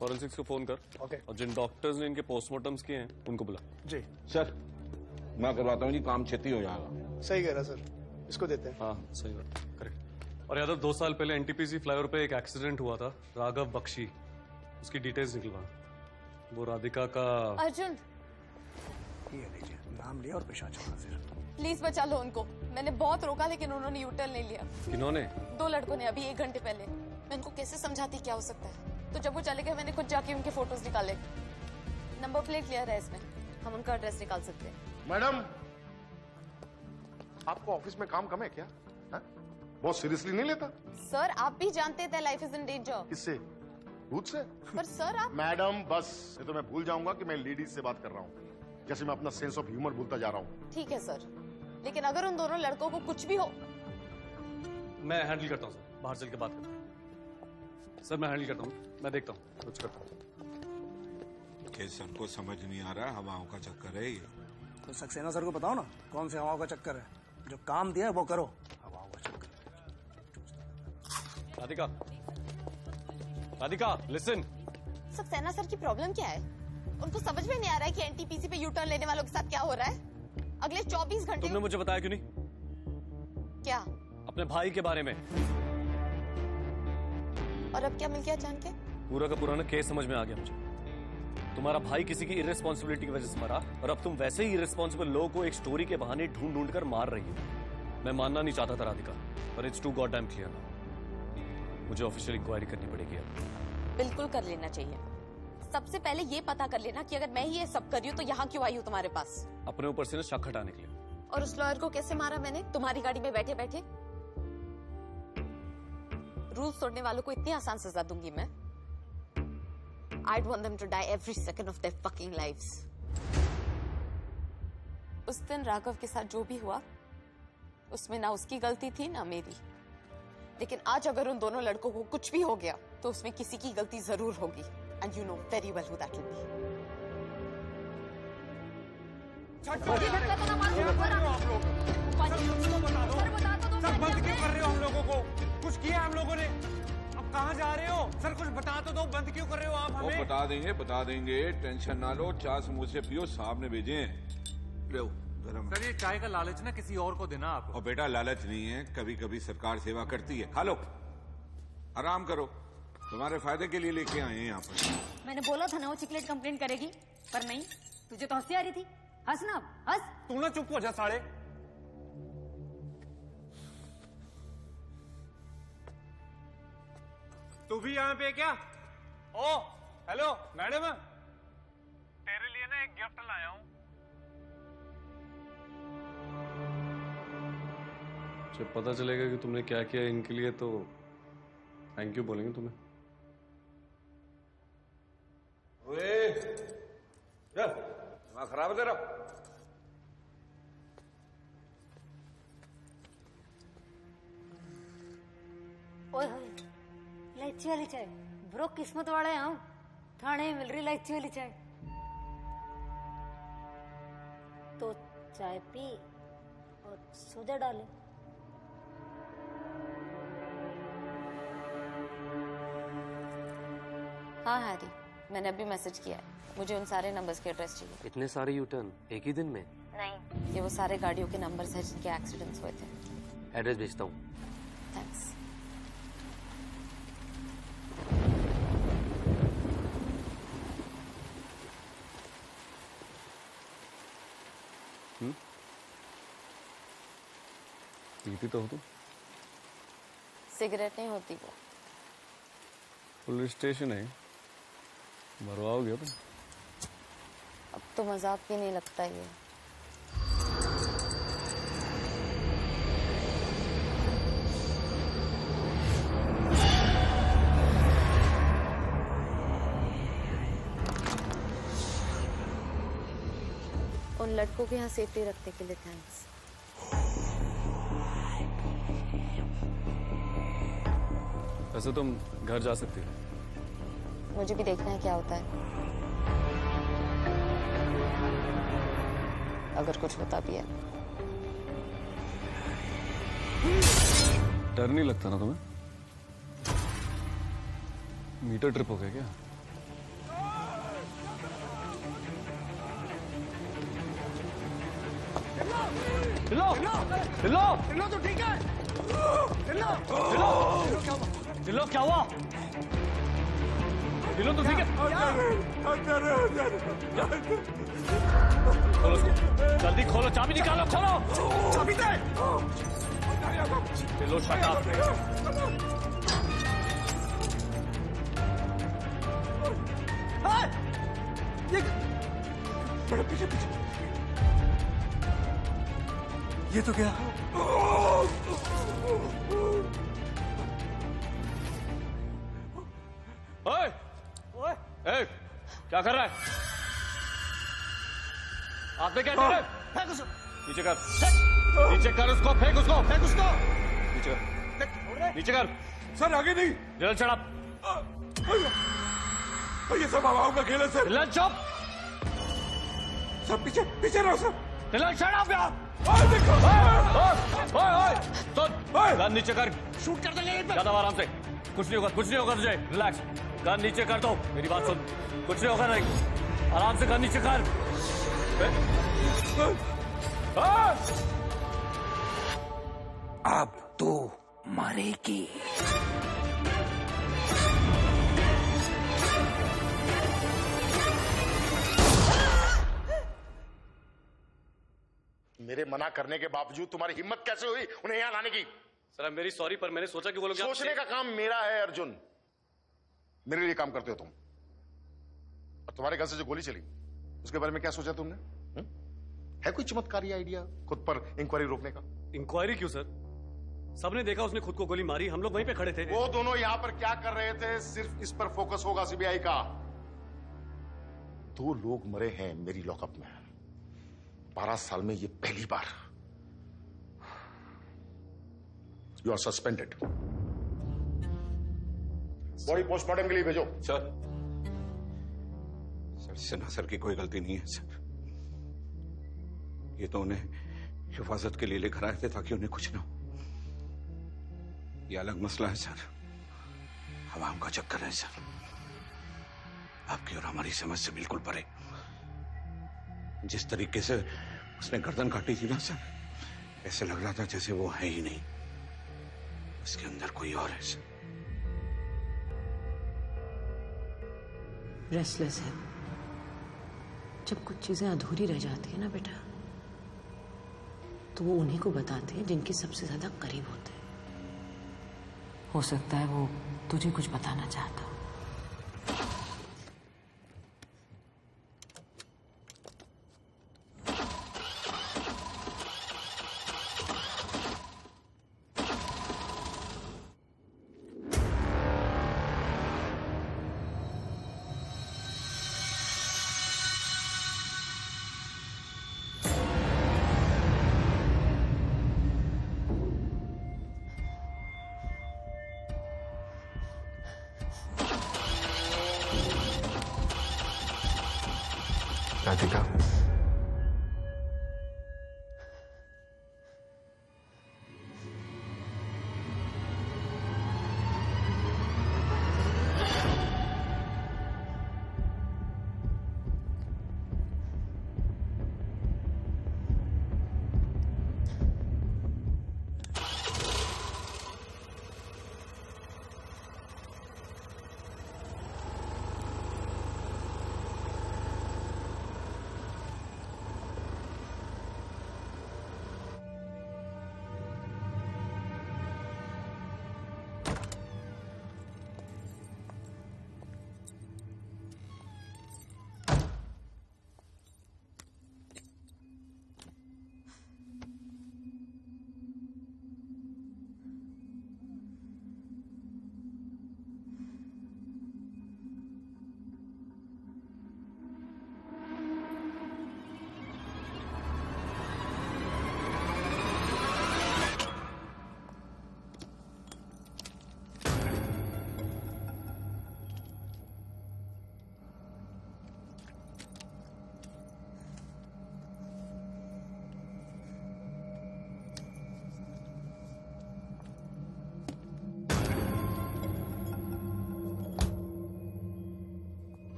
फॉरेंसिक्स को फोन कर। ओके। और जिन डॉक्टर्स ने इनके पोस्टमार्टम्स किए हैं उनको बुला। जी सर मैं करवाता हूँ जी, काम छेती हो जाएगा। सही कह रहा सर, इसको देते हैं। हाँ सही बात, करेक्ट। और यादव 2 साल पहले एनटीपीसी फ्लाईओवर पे एक एक्सीडेंट हुआ था, राघव बख्शी, उसकी डिटेल्स निकलवा। वो राधिका का। अर्जुन ये लीजिए, नाम लिया और पेशा चला फिर। प्लीज बचा लो उनको। मैंने बहुत रोका लेकिन उन्होंने यूटर्न नहीं लिया। किन्होंने? 2 लड़कों ने, अभी 1 घंटे पहले। मैं उनको कैसे समझाती क्या हो सकता है, तो जब वो चले गए मैंने खुद जाके उनके फोटोज निकाले। नंबर प्लेट क्लियर है इसमें, हम उनका एड्रेस निकाल सकते हैं। मैडम आपको ऑफिस में काम कम है क्या? हा? बहुत सीरियसली नहीं लेता? सर आप भी जानते थे लाइफ इज इन डेंजर। किससे? भूत से? पर सर आप। मैडम बस, ये तो मैं भूल जाऊंगा कि मैं लेडीज से बात कर रहा हूँ, जैसे मैं अपना सेंस ऑफ ह्यूमर भूलता जा रहा हूँ। ठीक है सर, लेकिन अगर उन दोनों लड़कों को कुछ भी हो। मैं हैंडल करता हूँ सर, बाहर चल के बात करता हूँ। सर मैं हैंडल करता हूँ, मैं देखता हूँ कुछ करता हूँ। केस सर को समझ नहीं आ रहा, हवाओं का चक्कर है ये। तो सक्सेना सर को बताओ ना कौन से हवाओं का चक्कर है, जो काम दिया है वो करो। हवाओं का चक्कर। राधिका, राधिका लिसन। सक्सेना सर की प्रॉब्लम क्या है? उनको समझ में नहीं आ रहा है कि एनटीपीसी पे यूटर्न लेने वालों के साथ क्या हो रहा है। अगले 24 घंटे। तुमने मुझे बताया क्यों नहीं? क्या? अपने भाई के बारे में। और अब क्या मिल गया जान के? पूरा का पूरा ना केस समझ में आ गया मुझे। तुम्हारा भाई किसी की इर्रेस्पॉन्सिबिलिटी की वजह से मरा, और अब तुम वैसे ही इर्रेस्पॉन्सिबल लोगों को एक स्टोरी के बहाने ढूंढ ढूंढ कर मार रही हो। मैं मानना नहीं चाहता था राधिका, पर it's too god damn clear. मुझे ऑफिशियल इंक्वायरी करनी पड़ेगी अब। बिल्कुल कर लेना चाहिए। सबसे पहले ये पता कर लेना कि अगर मैं ही ये सब कर रही हूँ तो यहाँ क्यों आई हूँ तुम्हारे पास? अपने ऊपर से ना शक हटाने के लिए। और उस लॉयर को कैसे मारा मैंने? तुम्हारी गाड़ी में बैठे बैठे। रूल्स तोड़ने वालों को इतनी आसान सजा दूंगी मैं। I'd want them to die every second of their fucking lives. उस दिन राघव के साथ जो भी हुआ उसमें ना उसकी गलती थी ना मेरी, लेकिन आज अगर उन दोनों लड़कों को कुछ भी हो गया तो उसमें किसी की गलती जरूर होगी, and you know very well who that will be. सब बंद क्यों कर रहे हो हम लोगों को? कुछ किया हम लोगों ने? अब कहाँ जा रहे हो? सर कुछ बता तो दो, बंद क्यों कर रहे हो आप हमें? बता देंगे, टेंशन ना लो। 4 समोसे पियो, साहब ने भेजे हैं। लो गरम। सर ये चाय का लालच ना किसी और को देना आप। और बेटा लालच नहीं है, कभी कभी सरकार सेवा करती है। खा लो, आराम करो, तुम्हारे फायदे के लिए लेके आए हैं यहाँ पर। मैंने बोला था ना वो चिकलेट कंप्लेंट करेगी, पर नहीं। तुझे तो हंसी आ रही थी, हंस ना, हंस। तू ना चुप हो जा साले। तू भी यहाँ पे क्या? ओ हेलो मैडम, तेरे लिए ना एक गिफ्ट लाया हूँ। जब पता चलेगा कि तुमने क्या किया इनके लिए तो थैंक यू बोलेंगे तुम्हें। दिमाग खराब है तेरा? ओए होए, इलायची वाली चाय। ब्रो किस्मत वाले हैं हम, थाने में मिल रही इलायची वाली चाय। तो चाय पी और सोजा डाले। हाँ हैरी, मैंने अभी मैसेज किया है। मुझे उन सारे नंबर्स के एड्रेस चाहिए। इतने सारे यूटर्न एक ही दिन में? नहीं, ये वो सारे गाड़ियों के नंबर्स हैं जिनके एक्सीडेंट्स हुए थे। एड्रेस भेजता हूँ। थैंक्स। पीती तो हो तुम? सिगरेट नहीं होती वो। पुलिस स्टेशन है, मरवाओगे तुम? अब तो मजाक भी नहीं लगता ये। उन लड़कों को यहाँ सेफ्टी रखने के लिए थैंक्स। वैसे तुम घर जा सकती हो। मुझे भी देखना है क्या होता है। अगर कुछ होता भी है। डर नहीं लगता ना तुम्हें? मीटर ट्रिप हो गया क्या? हिलो तो ठीक है। हिलो क्या हुआ? हिलो तो ठीक है। खोलो उसको, जल्दी खोलो, चाबी निकालो, खोलो चाबी दे। हिलो शट अप। पीछे पीछे ये तो क्या? ओए, क्या कर रहा है? आपने क्या किया? फेंक उसको, नीचे कर, नीचे कर उसको, फेंक उसको, नीचे कर, नीचे कर। सर आगे नहीं। दिलन शट अप। ये सब हवाओं का खेल है सर। दिलन चुप। सब पीछे पीछे रहो सर। दिलन शट अप यार। सुन, गन नीचे कर। शूट कर देंगे। ज्यादा आराम से, कुछ नहीं होगा, कुछ नहीं होगा तुझे, रिलैक्स। गन नीचे कर दो, मेरी बात सुन, कुछ नहीं होगा, नहीं, आराम से गन नीचे कर। अब तू मरेगी। मेरे मना करने के बावजूद तुम्हारी हिम्मत कैसे हुई उन्हें यहाँ लाने की? सर मेरी सॉरी, पर मैंने सोचा कि वो लोग सोचने का काम मेरा है अर्जुन, मेरे लिए काम करते हो तुम। और तुम्हारे घर से जो गोली चली उसके बारे में क्या सोचा तुमने? है कोई चमत्कारी आइडिया खुद पर इंक्वायरी रोकने का? इंक्वायरी क्यों सर? सबने देखा उसने खुद को गोली मारी, हम लोग वहीं पे खड़े थे। वो दोनों यहाँ पर क्या कर रहे थे सिर्फ इस पर फोकस होगा सीबीआई का। 2 लोग मरे हैं मेरी लॉकअप में, 12 साल में ये पहली बार। You are suspended. Body postmortem के लिए भेजो। सर सिन्हा सर की कोई गलती नहीं है सर, ये तो उन्हें हिफाजत के लिए लेकर आए थे ताकि उन्हें कुछ ना हो। ये अलग मसला है सर, हवाओं का चक्कर है सर, आपकी और हमारी समझ से बिल्कुल परे। जिस तरीके से उसने गर्दन काटी थी ना सर, ऐसे लग रहा था जैसे वो है ही नहीं, उसके अंदर कोई और है सर। रेस्टलेस है। जब कुछ चीजें अधूरी रह जाती है ना बेटा, तो वो उन्हीं को बताते हैं जिनके सबसे ज्यादा करीब होते हैं। हो सकता है वो तुझे कुछ बताना चाहता हो। राधिका,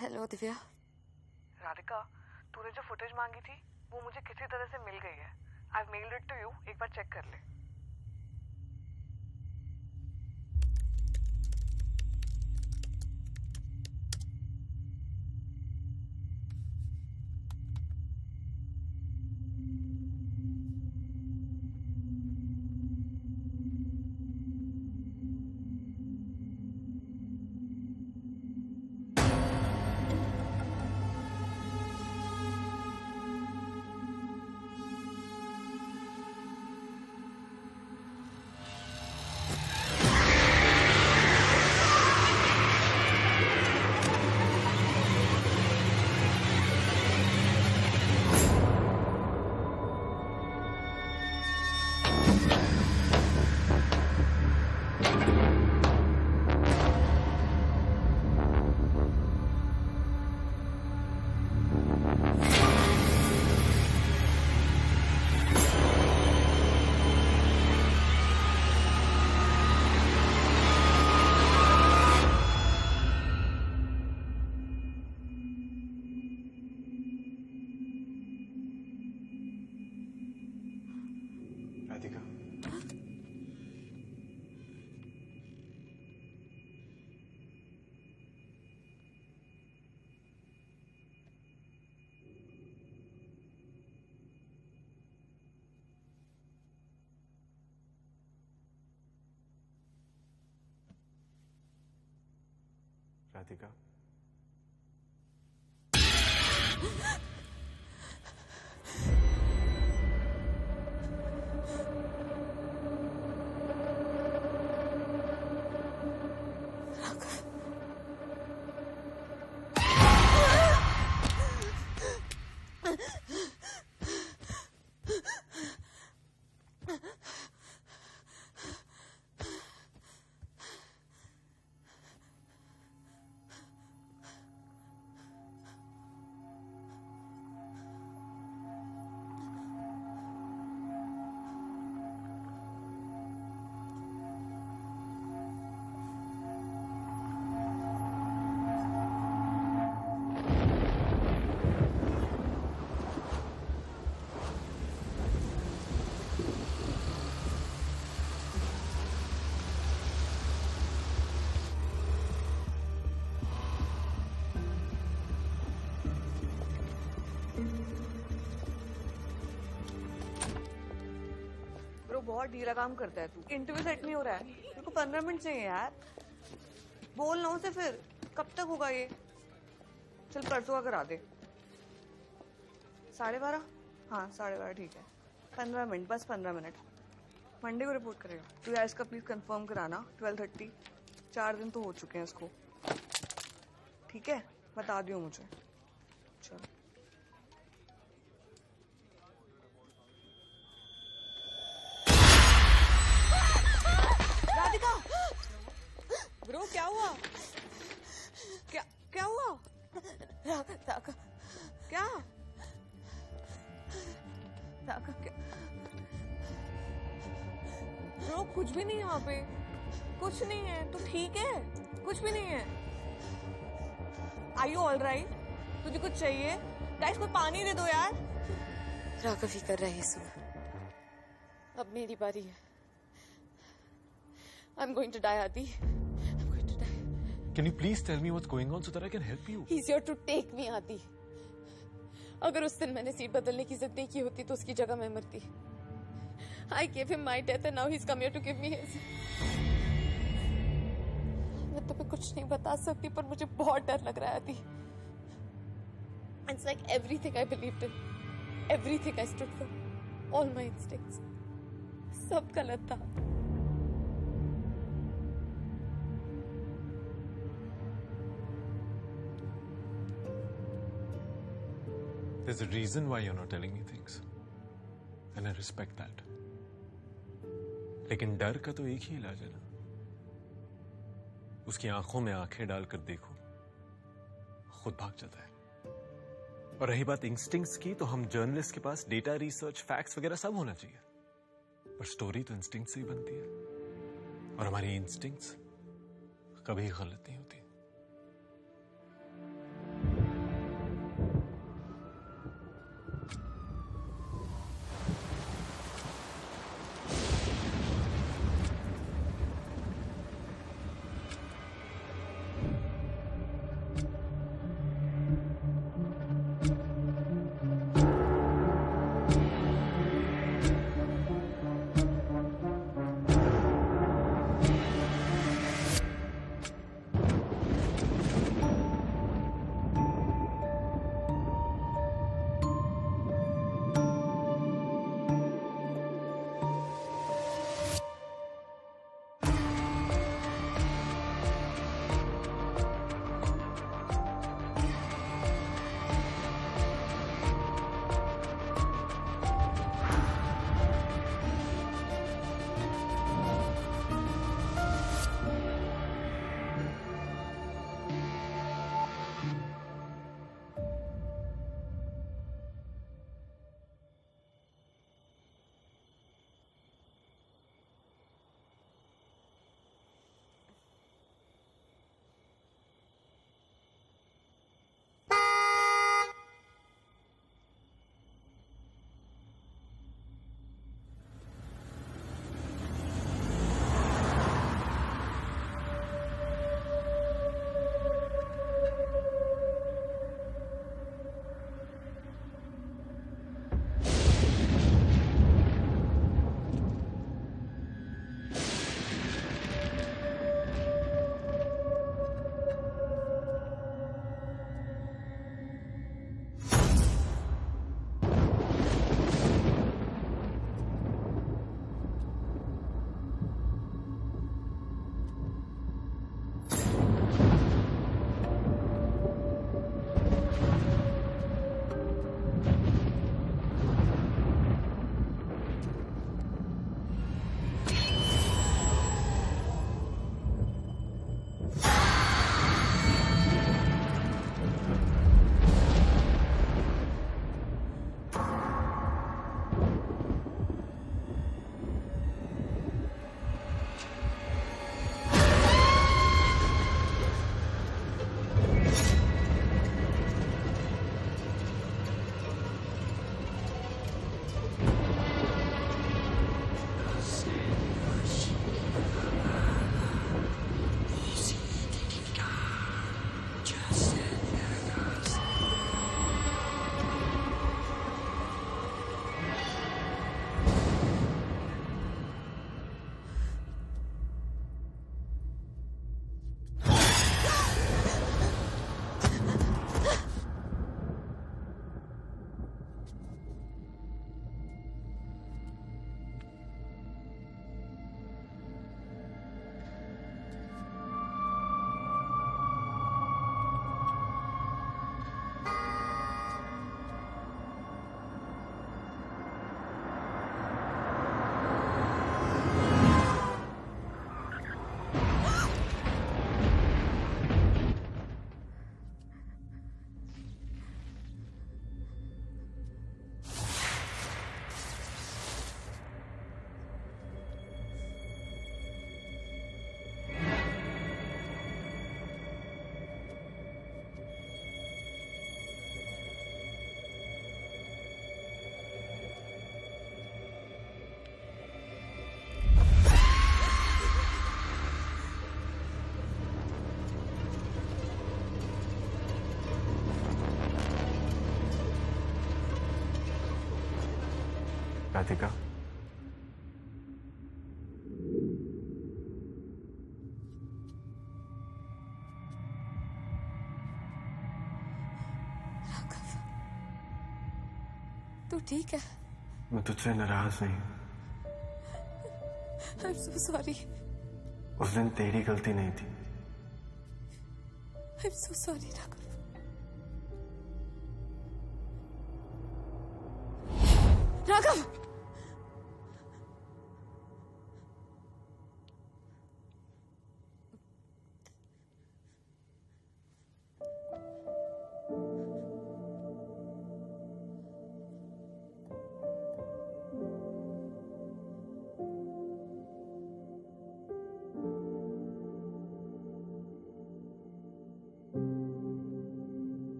हेलो दिव्या। राधिका, तूने जो फुटेज मांगी थी वो मुझे किसी तरह से मिल गई है। I've mailed it to you, एक बार चेक कर ले। राधिका, राधिका, बहुत ढीला काम करता है तू। इंटरव्यू सेट नहीं हो रहा है, मेरे को 15 मिनट चाहिए यार। बोल ना उसे फिर, कब तक होगा ये? चल परसों का करा दे। 12:30? हाँ 12:30 ठीक है। 15 मिनट, बस 15 मिनट। मंडे को रिपोर्ट करेगा। तू यार इसका प्लीज कंफर्म कराना। 12:30, 4 दिन तो हो चुके हैं इसको। ठीक है, बता दियो मुझे। चल ब्रो, क्या हुआ? क्या हुआ? राका, क्या? राका, ब्रो कुछ भी नहीं यहाँ पे, कुछ नहीं है। तू ठीक है? कुछ भी नहीं है। Are you all right? तुझे कुछ चाहिए? गाइस कोई पानी दे दो यार। राका फिकर रही सो। अब मेरी बारी है। I'm going to die, Adi. I'm going to die. Can you please tell me what's going on so that I can help you? He's here to take me, Adi. अगर उस दिन मैंने सीट बदलने की जिद नहीं की होती तो उसकी जगह मैं मरती। I gave him my death and now he's come here to give me his. मैं तुम्हें कुछ नहीं बता सकती पर मुझे बहुत डर लग रहा है, Adi. It's like everything I believed in, everything I stood for, all my instincts, सब गलत था। There's a reason why you're not telling me things. And I respect that. लेकिन डर का तो एक ही इलाज है ना। उसकी आंखों में आंखें डालकर देखो, खुद भाग जाता है। और रही बात इंस्टिंक्ट्स की, तो हम जर्नलिस्ट के पास डेटा, रिसर्च, फैक्ट्स वगैरह सब होना चाहिए। पर स्टोरी तो इंस्टिंक्ट से ही बनती है। और हमारी इंस्टिंक्ट्स कभी गलत नहीं होती। राधिका, तू ठीक है? मैं तुझसे नाराज नहीं। I'm so sorry. उस दिन तेरी गलती नहीं थी। I'm so sorry, Raghav. Raghav!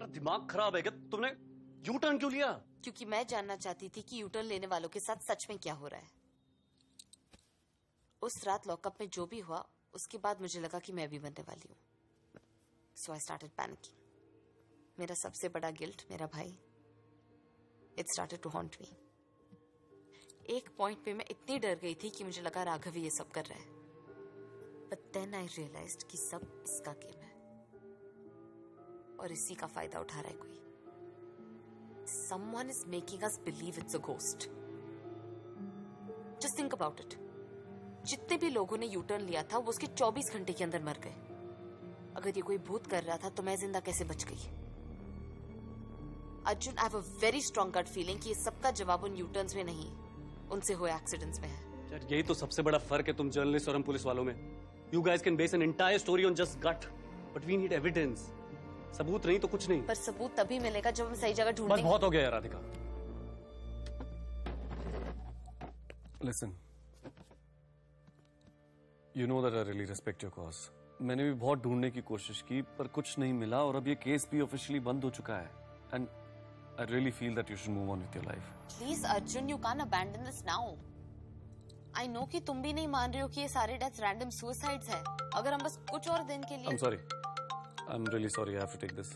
दिमाग खराब है क्या? तुमने यू टर्न क्यों लिया? क्योंकि मैं जानना चाहती थी कि यू टर्न लेने वालों के साथ सच में क्या हो रहा है। उस रात लॉकअप में जो भी हुआ उसके बाद मुझे लगा कि मैं भी मरने वाली हूँ। सो आई स्टार्टेड पैनिकिंग। मेरा सबसे बड़ा गिल्ट मेरा भाई, इट स्टार्टेड टू हॉन्ट मी। एक पॉइंट पे मैं इतनी डर गई थी कि मुझे लगा राघव ये सब कर रहा है। बट देन आई रियलाइज्ड कि सब इसका गेम है और इसी का फायदा उठा रहा है कोई। Someone is making us believe it's a ghost. Just think about it. जितने भी लोगों ने यू टर्न लिया था वो उसके 24 घंटे के अंदर मर गए। अगर ये कोई भूत कर रहा था तो मैं जिंदा कैसे बच गई? Arjun, I have a very strong gut feeling कि ये सबका जवाब उन यू टर्न्स में नहीं, उनसे हुए एक्सीडेंट्स में है। यार यही तो सबसे बड़ा फर्क है तुम जर्नलिस्ट और हम पुलिस वालों में। You guys can base an entire story on just gut, but we need evidence. सबूत नहीं तो कुछ नहीं। पर सबूत तभी मिलेगा जब हम सही जगह ढूंढेंगे। बस बहुत हो गया यार Radhika. Listen, you know that I really respect your cause. मैंने भी बहुत ढूंढने की कोशिश की पर कुछ नहीं मिला और अब ये केस भी ऑफिशियली बंद हो चुका है। And I really feel that you should move on with your life. Please Arjun, you can't abandon this now. I know कि तुम भी नहीं मान रहे हो कि ये सारे डेथ्स रैंडम सुसाइड्स हैं। अगर हम बस कुछ और दिन के लिए। I'm sorry. I'm really sorry. I have to take this.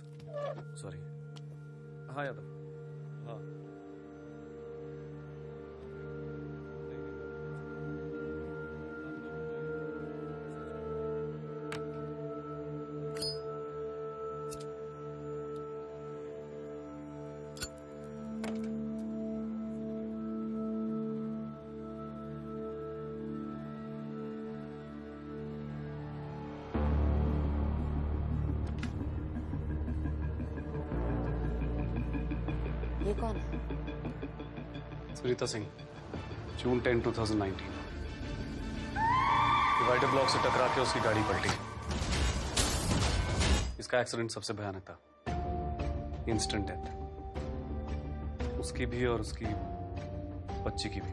Sorry. हाँ यादव। हाँ। ये कौन है? सुनीता सिंह, जून 10, 2019। डिवाइडर ब्लॉक से टकरा के उसकी गाड़ी पलटी। इसका एक्सीडेंट सबसे भयानक था, इंस्टेंट डेथ। उसकी भी और उसकी बच्ची की भी।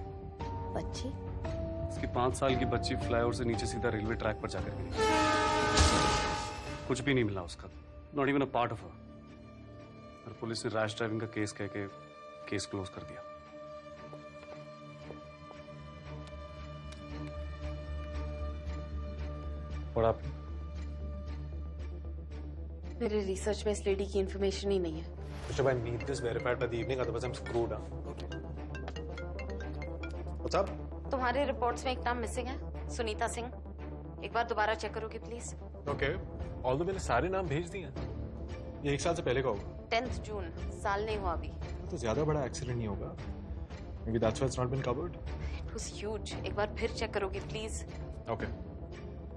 बच्ची? उसकी 5 साल की बच्ची फ्लाईओवर से नीचे सीधा रेलवे ट्रैक पर जाकर गिरी। कुछ भी नहीं मिला उसका, not even a part of her. और पुलिस ने रैश ड्राइविंग का केस कह के केस क्लोज कर दिया। और आप? मेरे रिसर्च में इस लेडी की इंफॉर्मेशन ही नहीं है। If I need this verified by the evening, otherwise I'm screwed up. What's up? तुम्हारे रिपोर्ट्स में एक नाम मिसिंग है, सुनीता सिंह। एक बार दोबारा चेक करोगे प्लीज? Okay. Although मैंने सारे नाम भेज दिए हैं। ये 1 साल से पहले का होगा। 10th जून, साल नहीं हुआ अभी। तो ज्यादा बड़ा एक्सीडेंट नहीं होगा। Maybe that's why it's not been covered. It was huge. एक बार फिर चेक करोगे please? Okay.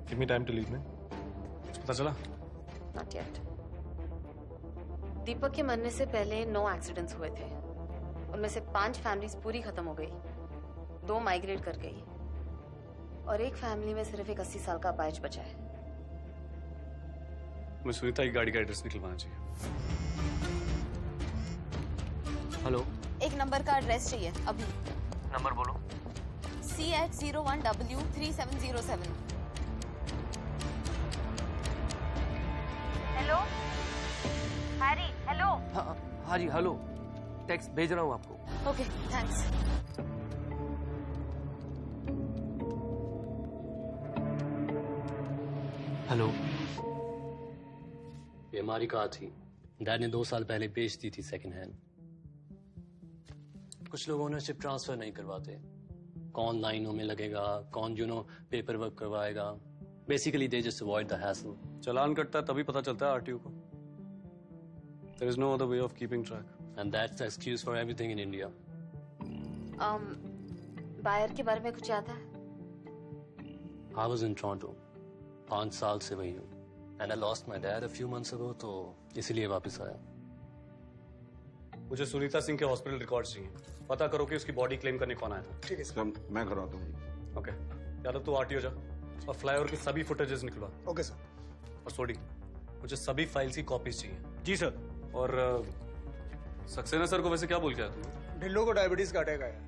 Give me time to leave me. पता चला? Not yet. दीपक के मरने से पहले 9 एक्सीडेंट्स हुए थे। उनमें से 5 फैमिलीज पूरी खत्म हो गई, 2 माइग्रेट कर गई और एक फैमिली में सिर्फ एक 80 साल का अपाहिज बचा है। मैं सुनीता की गाड़ी का एड्रेस निकलवाना चाहिए। हेलो, एक नंबर का एड्रेस चाहिए अभी। नंबर बोलो। CH01W3707। Hello Harry, hello. हाँ जी, हेलो। टेक्स्ट भेज रहा हूँ आपको। Okay, thanks. हेलो। ये हमारी कार थी, डैड ने 2 साल पहले बेच दी थी सेकंड हैंड। कुछ लोग ओनरशिप ट्रांसफर नहीं करवाते। कौन लाइनों में लगेगा, कौन पेपर वर्क करवाएगा। Basically they just avoid the hassle. चालान कटता है तभी पता चलता है आरटीओ को। There is no other way of keeping track and that's the excuse for everything in India. Buyer के बारे में कुछ याद है? आई वाज इन टोरंटो, 5 साल से वही हूँ। And I lost my dad a few months ago, तो इसीलिए वापस आया। मुझे सुनीता सिंह के हॉस्पिटल रिकॉर्ड्स चाहिए। पता करो कि उसकी बॉडी क्लेम करने कौन आया था। ठीक है सर, मैं करवाता हूँ। ओके यादव तू आरटीओ जा और फ्लाईओवर की सभी फुटेजेस निकलवा। Okay sir. और सोडी, मुझे सभी फाइल्स की कॉपीज चाहिए। जी सर। और सक्सेना सर को वैसे क्या बोल के आया तुम? ढिल्लो को डायबिटीज का अटैक आया,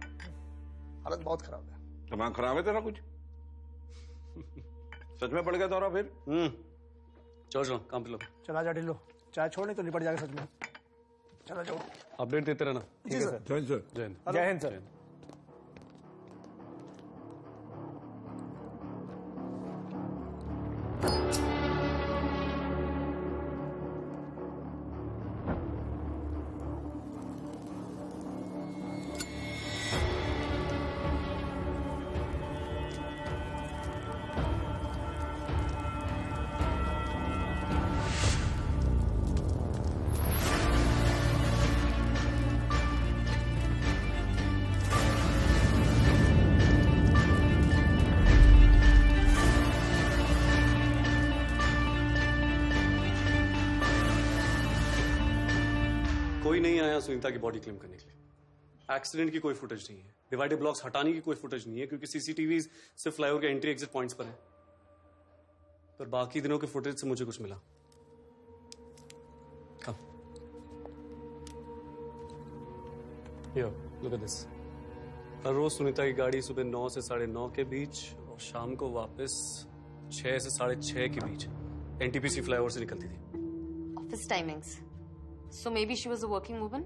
हालत बहुत खराब है। दिमाग खराब है तेरा कुछ? सच में पड़ गया दौरा फिर? चलो काम पे लो। चला जा ढिल्लो, चाय छोड़ नहीं तो निपट जाएगा सच में। चला जाओ। अपडेट देते रहना। जी सर। जय हिंद सर। जय हिंद। जय हिंद सर। कोई नहीं आया सुनीता की बॉडी क्लेम करने के लिए। एक्सीडेंट की कोई फुटेज नहीं है, डिवाइडर ब्लॉक्स हटाने की कोई फुटेज नहीं है, क्योंकि सीसीटीवी सिर्फ फ्लाईओवर के एंट्री एग्जिट पॉइंट्स पर है। पर बाकी दिनों के फुटेज से मुझे कुछ मिला। Come look at this. हर रोज सुनीता की गाड़ी सुबह 9 से 9:30 के बीच और शाम को वापस 6 से 6:30 के बीच एनटीपीसी फ्लाईओवर से निकलती थी। Office timings. So maybe she was a working woman?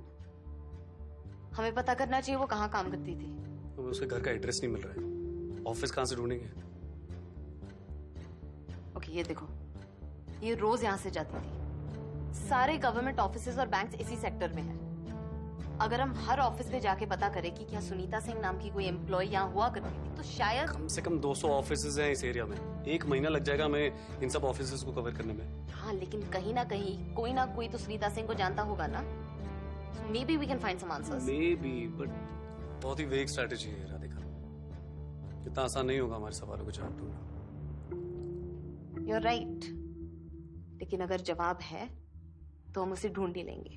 हमें पता करना चाहिए वो कहाँ काम करती थी। तो उसके घर का एड्रेस नहीं मिल रहा है, ऑफिस कहाँ से ढूंढेंगे? ओके ये देखो, ये रोज यहाँ से जाती थी। सारे गवर्नमेंट ऑफिसेज और बैंक्स इसी सेक्टर में है। अगर हम हर ऑफिस में जाके पता करें कि क्या सुनीता सिंह नाम की कोई एम्प्लॉय यहाँ हुआ करती थी, तो शायद कम से कम 200 ऑफिसेज हैं इस एरिया में। 1 महीना लग जाएगा हमें इन सब ऑफिसेज को कवर करने में। हाँ, लेकिन कहीं ना कोई तो सुनीता सिंह को जानता होगा ना। Maybe we can find some answers. Maybe, but बहुत ही वेग स्ट्रेटेजी है राधिका। इतना आसान नहीं होगा हमारे सवालों को जवाब ढूंढना। यू आर राइट, लेकिन अगर जवाब है तो हम उसे ढूंढ ही लेंगे।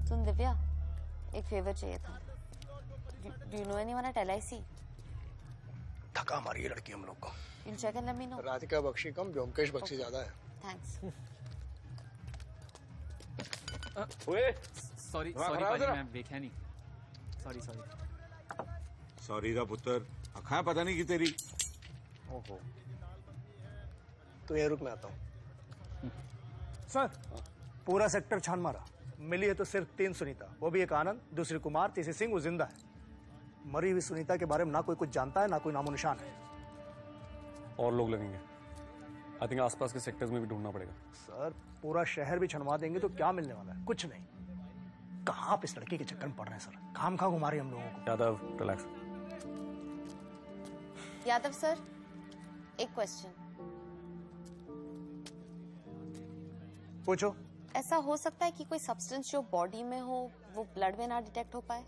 सुन दिव्या, एक फेवर चाहिए था। Do you know anyone at LIC? थका मारी है लड़की हम लोग को। You'll check and let me know. Radhika Bakshi कम, व्योमकेश बख्शी ज्यादा है। Thanks. सॉरी भाई, मैं देखा नहीं। सॉरी सॉरी रा पुत्र, अखा पता नहीं की तेरी। ओहो, तो ये रुक, मैं आता हूँ। सर, पूरा सेक्टर छान मारा, मिली है तो सिर्फ 3 सुनीता, वो भी एक आनंद, दूसरी कुमार, तीसरी सिंह, वो जिंदा है। मरी हुई सुनीता के बारे में ना कोई कुछ जानता है, ना कोई नामो निशान है। और लोग लगेंगे। आई थिंक आसपास के सेक्टर्स में भी ढूंढना पड़ेगा। सर, पूरा शहर भी छनवा देंगे तो क्या मिलने वाला है? कुछ नहीं। कहाँ आप इस लड़के के चक्कर में पड़ रहे हैं सर? काम कहाँ घुमा रही हम लोगों को? यादव रिलैक्स। यादव सर, एक क्वेश्चन पूछो। ऐसा हो सकता है कि कोई सब्सटेंस जो बॉडी में हो वो ब्लड में ना डिटेक्ट हो पाए?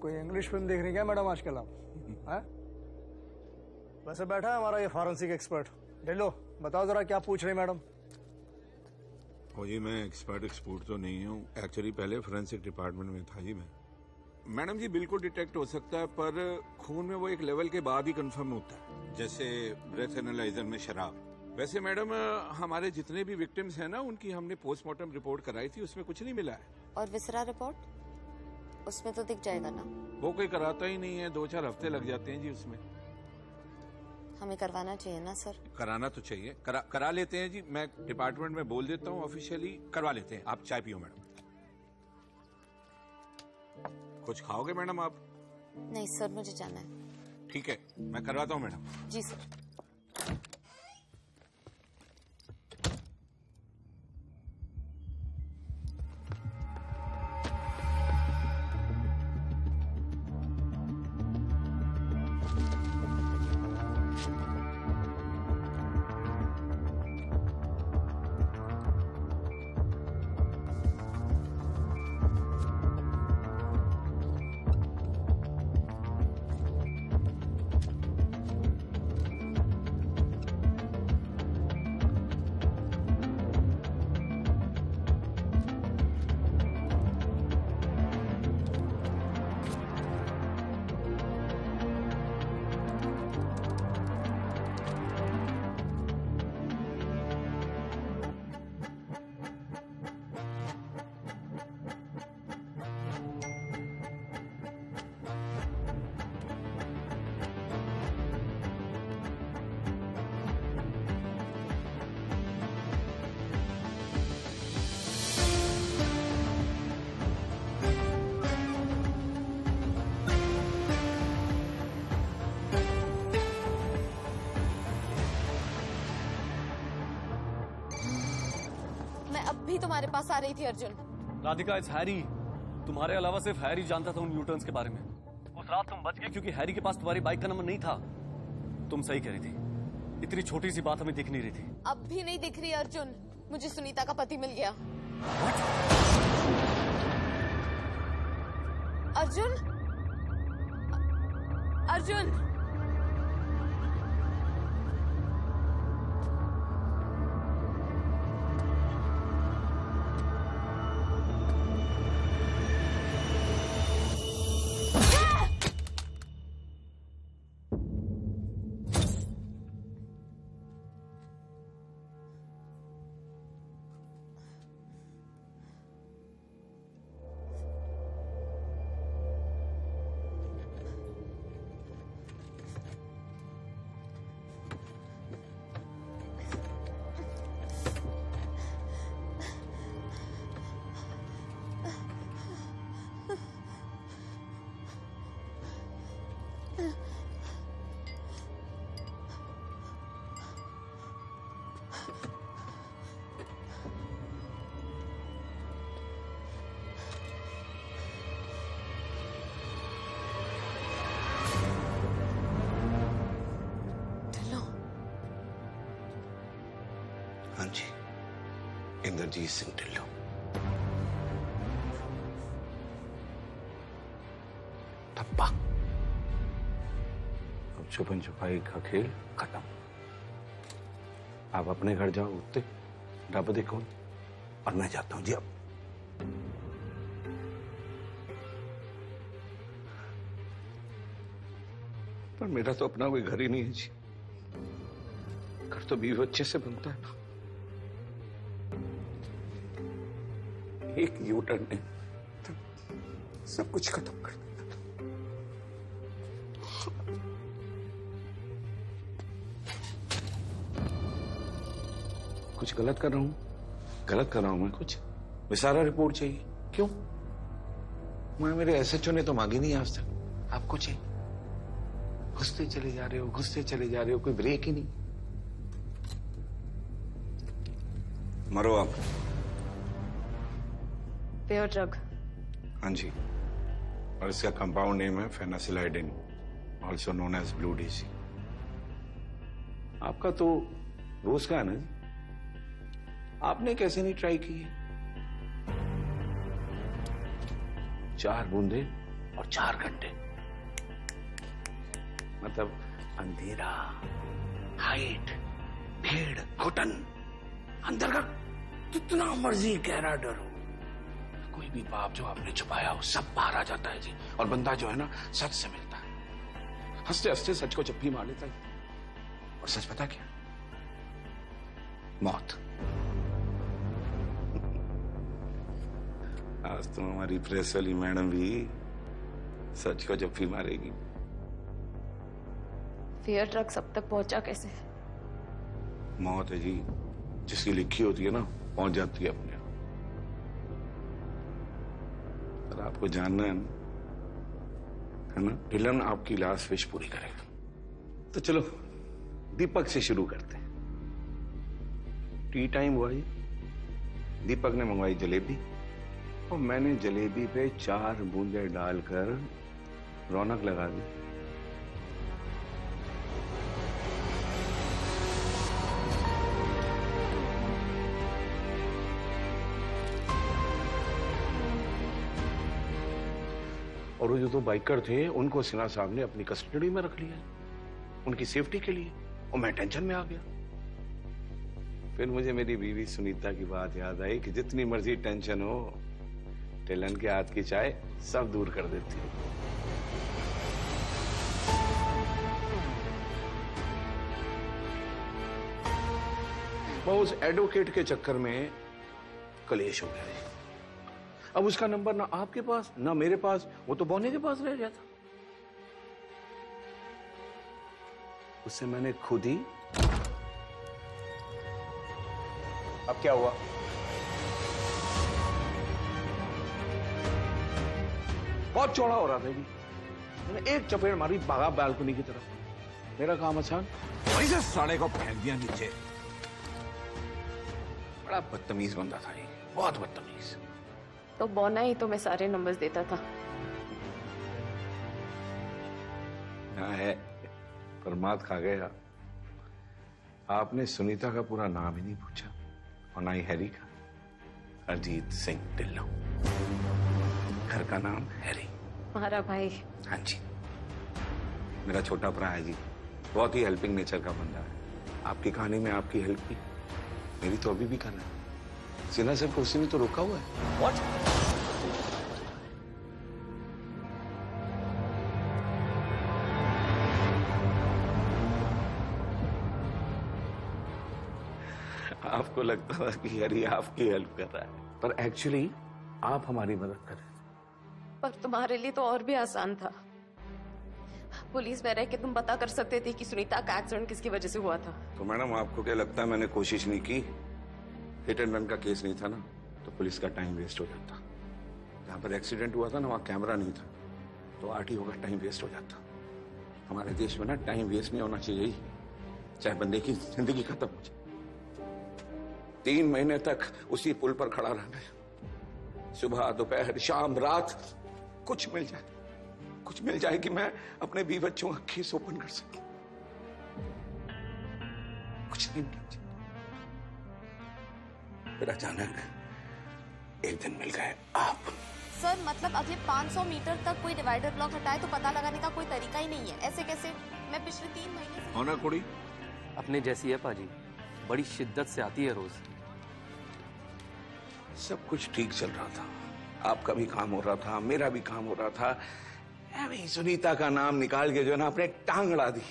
कोई इंग्लिश फिल्म देख रही क्या मैडम आजकल आप? हैं? वैसे बैठा है हमारा ये फॉरेंसिक एक्सपर्ट। ढिल्लो बताओ जरा क्या पूछ रहे मैडम? ओ जी मैं एक्सपर्ट तो नहीं हूँ, एक्चुअली पहले फोरेंसिक डिपार्टमेंट में था जी मैं। मैडम जी बिल्कुल डिटेक्ट हो सकता है, पर खून में वो एक लेवल के बाद ही कंफर्म होता है, जैसे ब्रेथ एनालाइजर में शराब। वैसे मैडम हमारे जितने भी विक्टिम्स हैं ना, उनकी हमने पोस्टमार्टम रिपोर्ट कराई थी, उसमें कुछ नहीं मिला है। और विसरा रिपोर्ट? उसमें तो दिख जाएगा ना? वो कोई कराता ही नहीं है, 2-4 हफ्ते लग जाते हैं जी उसमें। हमें करवाना चाहिए ना सर? कराना तो चाहिए, करा लेते हैं जी। मैं डिपार्टमेंट में बोल देता हूँ, ऑफिशियली करवा लेते हैं। आप चाय पियो मैडम। कुछ खाओगे मैडम आप? नहीं सर, मुझे जाना है। ठीक है, मैं करवाता हूँ मैडम। जी सर। भी तुम्हारे पास आ रही थी अर्जुन। Radhika, it's Harry. तुम्हारे अलावा सिर्फ हैरी जानता था उन यूटर्न्स के बारे में। उस रात तुम बच गए क्योंकि हैरी के पास तुम्हारी बाइक का नंबर नहीं था। तुम सही कह रही थी, इतनी छोटी सी बात हमें दिख नहीं रही थी। अब भी नहीं दिख रही अर्जुन। मुझे सुनीता का पति मिल गया। अर्जुन, अर्जुन, हाँ जी, इंद्रजीत सिंह ढिल्लों। ठप्पा। अब छुपन छुपाई का खेल खत्म। आप अपने घर जाओ, उठते डब देखो, और मैं जाता हूँ जी। अब पर मेरा तो अपना कोई घर ही नहीं है जी। घर तो बीवी बच्चे से बनता है ना। एक यूटर्न ने तो सब कुछ खत्म कर दिया था। कुछ गलत कर रहा हूं? गलत कर रहा हूं मैं कुछ? विसारा रिपोर्ट चाहिए? क्यों? मैं मेरे एसएचओ ने तो मांगी नहीं आज तक। आपको चाहिए? घुसते चले जा रहे हो, घुसते चले जा रहे हो, कोई ब्रेक ही नहीं। मरो आप। Pure drug. हाँ जी, और इसका कंपाउंड नेम है phencyclidine, also known as blue DC. आपका तो रोज का है ना जी, आपने कैसे नहीं ट्राई की? 4 बूंदे और 4 घंटे, मतलब अंधेरा, हाइट, भीड़, घुटन, अंदर का कितना मर्जी गहरा डर हो, कोई भी पाप जो आपने छुपाया हो सब बाहर आ जाता है जी। और बंदा जो है ना सच से मिलता है, हंसते हंसते सच को चप्पी मार लेता है। और सच पता क्या? मौत। आज तो हमारी प्रेस वाली मैडम भी सच को चप्पी मारेगी। फेयर ट्रक सब तक पहुंचा कैसे? मौत है जी, जिसकी लिखी होती है ना पहुंच जाती है अपने आप। पर आपको जानना है ना, विलन आपकी लास्ट विश पूरी करेगा। तो चलो दीपक से शुरू करते हैं। टी टाइम हुआ जी, दीपक ने मंगवाई जलेबी और मैंने जलेबी पे 4 बूंदे डालकर रौनक लगा दी। और वो जो 2 बाइकर थे उनको सिन्हा साहब ने अपनी कस्टडी में रख लिया, उनकी सेफ्टी के लिए, और मैं टेंशन में आ गया। फिर मुझे मेरी बीवी सुनीता की बात याद आई कि जितनी मर्जी टेंशन हो, टेलन के हाथ की चाय सब दूर कर देती है। वो उस एडवोकेट के चक्कर में कलेश हो गया। अब उसका नंबर ना आपके पास ना मेरे पास, वो तो बौने के पास रह गया था। उससे मैंने खुद ही। अब क्या हुआ? बहुत चौड़ा हो रहा था जी, मैंने एक चपेट मारी, भागा बालकनी की तरफ। मेरा काम आसान, वहीं से साले को फेंक दिया नीचे। बड़ा बदतमीज बंदा था ये, बहुत बदतमीज। तो बौना ही तो मैं सारे नंबर्स देता था। हाँ है, पर मात खा गया। आपने सुनीता का पूरा नाम ही नहीं पूछा, और ना ही हैरी का। अरजीत सिंह ढिल्लों, घर का नाम हैरी। हमारा भाई? हाँ जी, मेरा छोटा भरा है जी, बहुत ही हेल्पिंग नेचर का बंदा है। आपकी कहानी में आपकी हेल्प की, मेरी तो अभी भी करना है। सिन्हा सर को उसी ने तो रोका हुआ है। What? आपको लगता था कि हैरी आपकी हेल्प कर रहा है, पर एक्चुअली आप हमारी मदद कर रहे थे। पर तुम्हारे लिए तो और भी आसान था। पुलिस में रह के तुम पता कर सकते थे कि सुनीता का एक्सीडेंट किसकी वजह से हुआ था। तो मैडम आपको क्या लगता है मैंने कोशिश नहीं की? हिट एंड रन का केस नहीं था ना, तो पुलिस का टाइम वेस्ट हो जाता। जहां पर एक्सीडेंट हुआ था ना, वहां कैमरा नहीं था, तो आरटीओ का टाइम वेस्ट हो जाता। हमारे देश में ना टाइम वेस्ट नहीं होना चाहिए, चाहे बंदे की जिंदगी खत्म हो जाए। 3 महीने तक उसी पुल पर खड़ा रहना, सुबह दोपहर शाम रात, कुछ मिल जाए कि मैं अपने 20 बच्चों का केस ओपन कर सकूं। कुछ नहीं मिल जाए। फिर अचानक एक दिन मिल गए आप। सर मतलब अगले 500 मीटर तक कोई डिवाइडर ब्लॉक हटाए तो पता लगाने का कोई तरीका ही नहीं है। ऐसे कैसे? मैं पिछले 3 महीने से। होना कुड़ी अपने जैसी है पाजी, बड़ी शिद्दत से आती है रोज। सब कुछ ठीक चल रहा था, आपका भी काम हो रहा था, मेरा भी काम हो रहा था। अभी सुनीता का नाम निकाल के जो है ना आपने टांग अड़ा दी।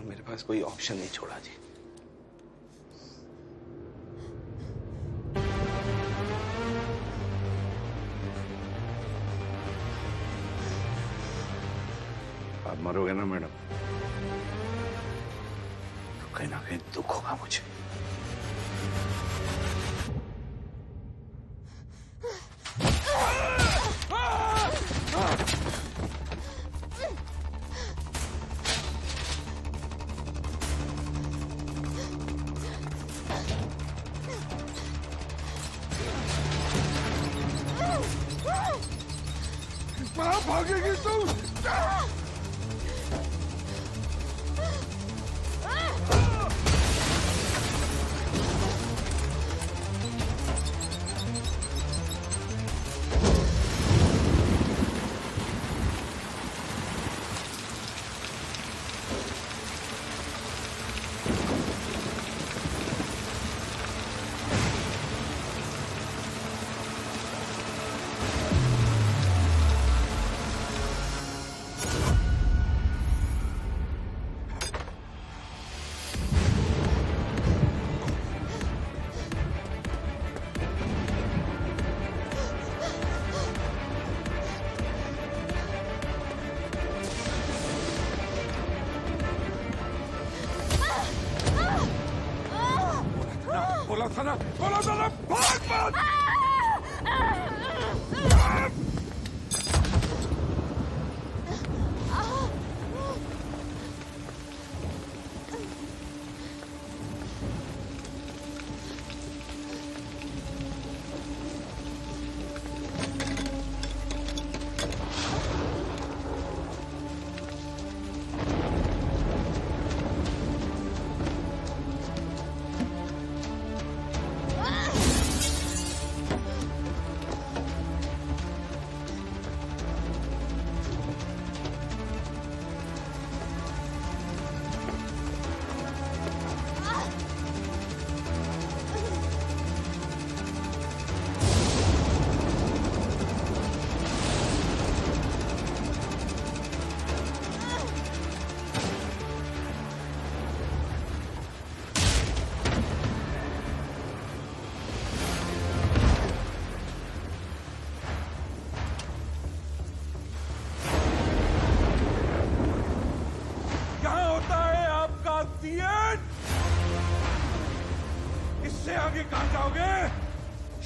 मेरे पास कोई ऑप्शन नहीं छोड़ा जी। आप मरोगे ना मैडम, तो कहीं ना कहीं दुख होगा मुझे। भागेगी तू? बोला था ना भाग मत! इससे आगे कहां जाओगे?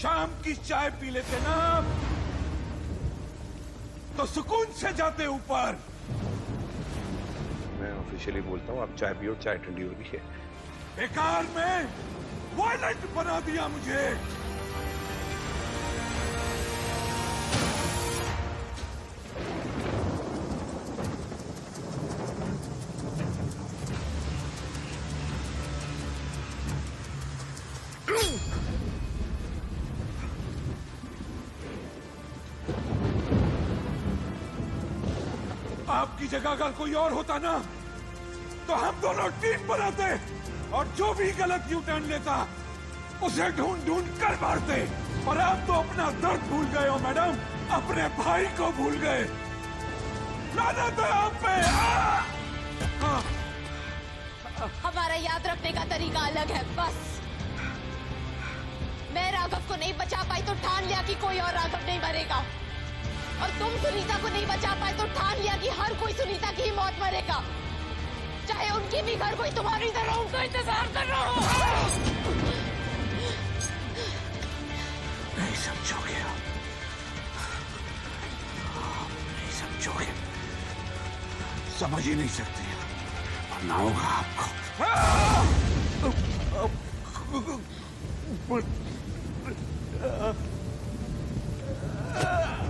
शाम की चाय पी लेते ना आप, तो सुकून से जाते ऊपर। मैं ऑफिशियली बोलता हूँ, आप चाय पियो, चाय ठंडी हो रही है। बेकार में वायलेंट बना दिया मुझे। आपकी जगह अगर कोई और होता ना, तो हम दोनों टीम बनाते और जो भी गलत यू टर्न लेता उसे ढूंढ ढूंढ कर मारते। और आप तो अपना दर्द भूल गए हो मैडम, अपने भाई को भूल गए। लानत है आप पे। हमारा याद रखने का तरीका अलग है, बस। मैं राघव को नहीं बचा पाई तो ठान लिया कि कोई और राघव नहीं मरेगा, और तुम सुनीता को नहीं बचा पाए तो ठान लिया कि हर कोई सुनीता की ही मौत मरेगा, चाहे उनकी भी घर कोई तुम्हारी तरह उनका इंतजार कर रहा हो। नहीं समझोगे आप, नहीं समझोगे, समझ ही नहीं सकते, मरना होगा आपको।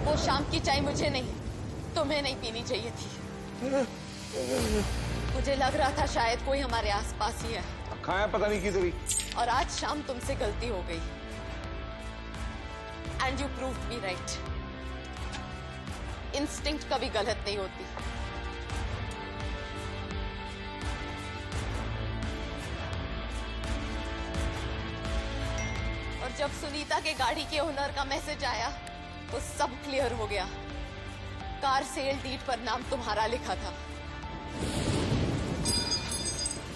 वो शाम की चाय मुझे नहीं, तुम्हें नहीं पीनी चाहिए थी। मुझे लग रहा था शायद कोई हमारे आसपास ही है। खाया पता नहीं किधर ही। और आज शाम तुमसे गलती हो गई। And you proved me right. Instinct कभी गलत नहीं होती। और जब सुनीता के गाड़ी के ओनर का मैसेज आया तो सब क्लियर हो गया। कार सेल डीड पर नाम तुम्हारा लिखा था।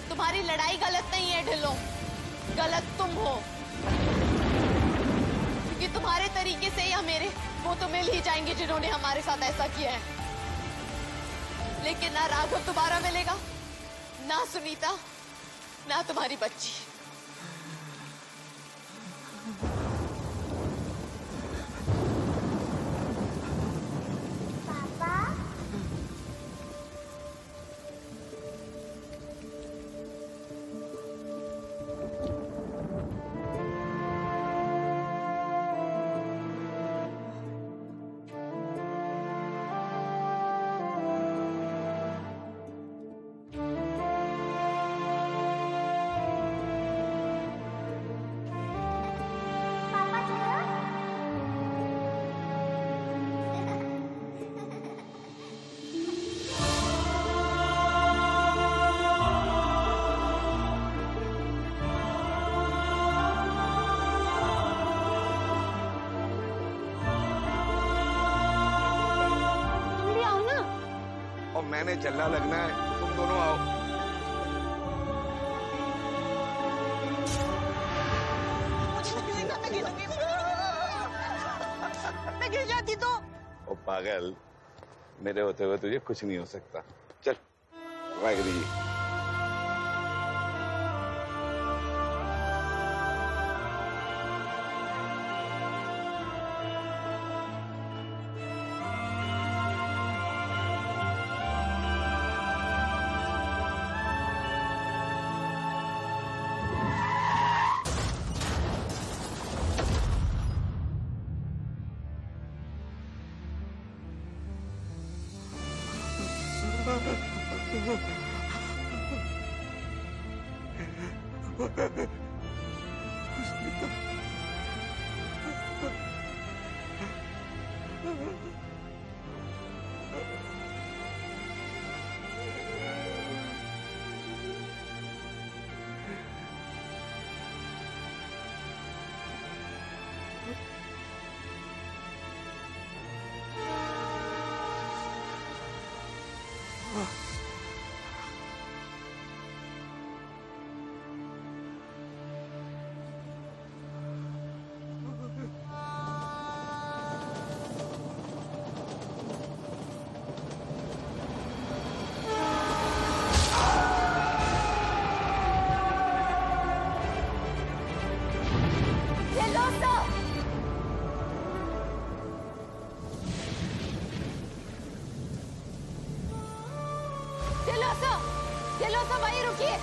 तुम्हारी लड़ाई गलत नहीं है ढिल्लो, गलत तुम हो। क्योंकि तुम्हारे तरीके से या मेरे, वो तो मिल ही जाएंगे जिन्होंने हमारे साथ ऐसा किया है। लेकिन ना राघव दोबारा मिलेगा, ना सुनीता, ना तुम्हारी बच्ची। मैंने चलना लगना है, तुम दोनों आओ। मैं गिर जाती तो। ओ पागल, मेरे होते हुए तुझे कुछ नहीं हो सकता। चल वाहिगुरू जी। चलो भाई रुकिए।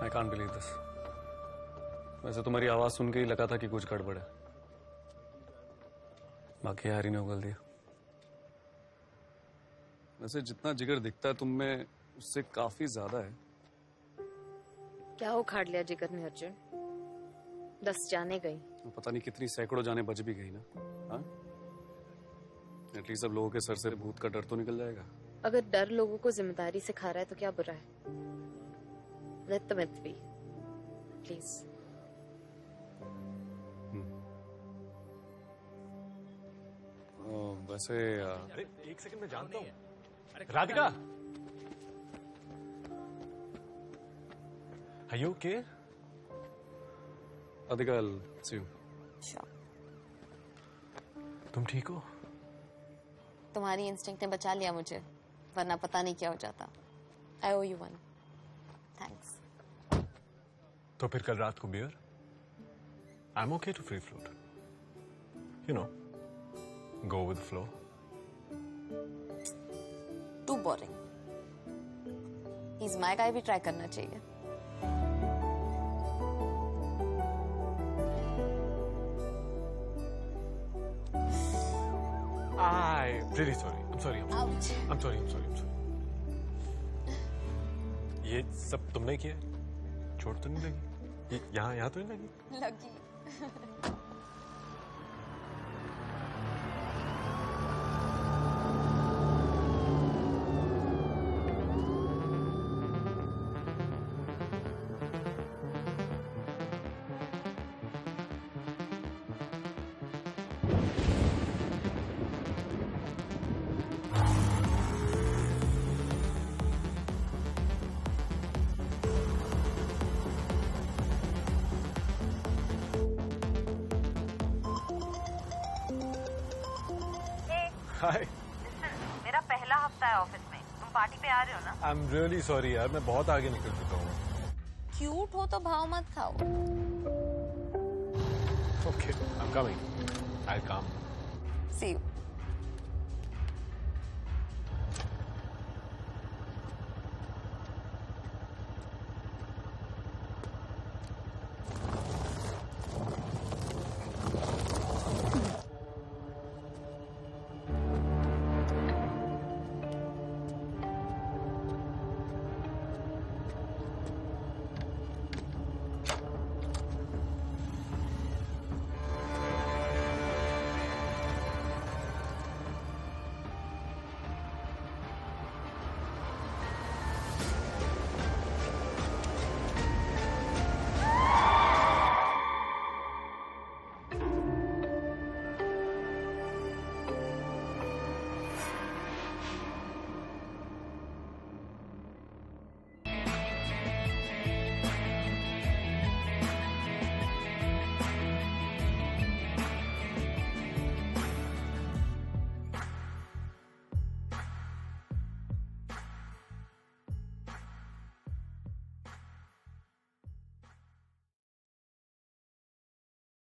I can't believe this. वैसे तुम्हारी आवाज सुन के ही लगा था कि कुछ गड़बड़ है, बाकी हैरी ने उगल दिया। वैसे जितना जिगर दिखता है तुम में उससे काफी ज्यादा है। क्या उखाड़ लिया जिगर ने अर्जुन? 10 जाने गई। पता नहीं कितनी सैकड़ों जाने बच भी गई ना। हाँ, एटलीस्ट अब लोगों के सर से भूत का डर तो निकल जाएगा। अगर डर लोगों को जिम्मेदारी सिखा रहा है तो क्या बुरा है? Let the myth be, please. वैसे अरे एक सेकंड में जानता हूँ। Radhika, are you okay? Radhika, I'll see you. Sure. तुम ठीक हो? तुम्हारी इंस्टिंक्ट ने बचा लिया मुझे, वरना पता नहीं क्या हो जाता। I owe you one. Thanks. तो फिर कल रात को beer? I'm okay to free float. You know, go with the flow. Too boring. He's my guy, भी ट्राई करना चाहिए। I'm really sorry. I'm sorry. Ouch. I'm sorry. I'm sorry. I'm sorry. ये सब तुमने किया? चोट तो नहीं लगी? यहाँ तो नहीं लगी? लगी। हाय। मेरा पहला हफ्ता है ऑफिस में, तुम पार्टी पे आ रहे हो ना? आई एम रियली सॉरी यार, मैं बहुत आगे निकल चुका हूँ। क्यूट हो तो भाव मत खाओ। Okay, I am coming. I will come. See you.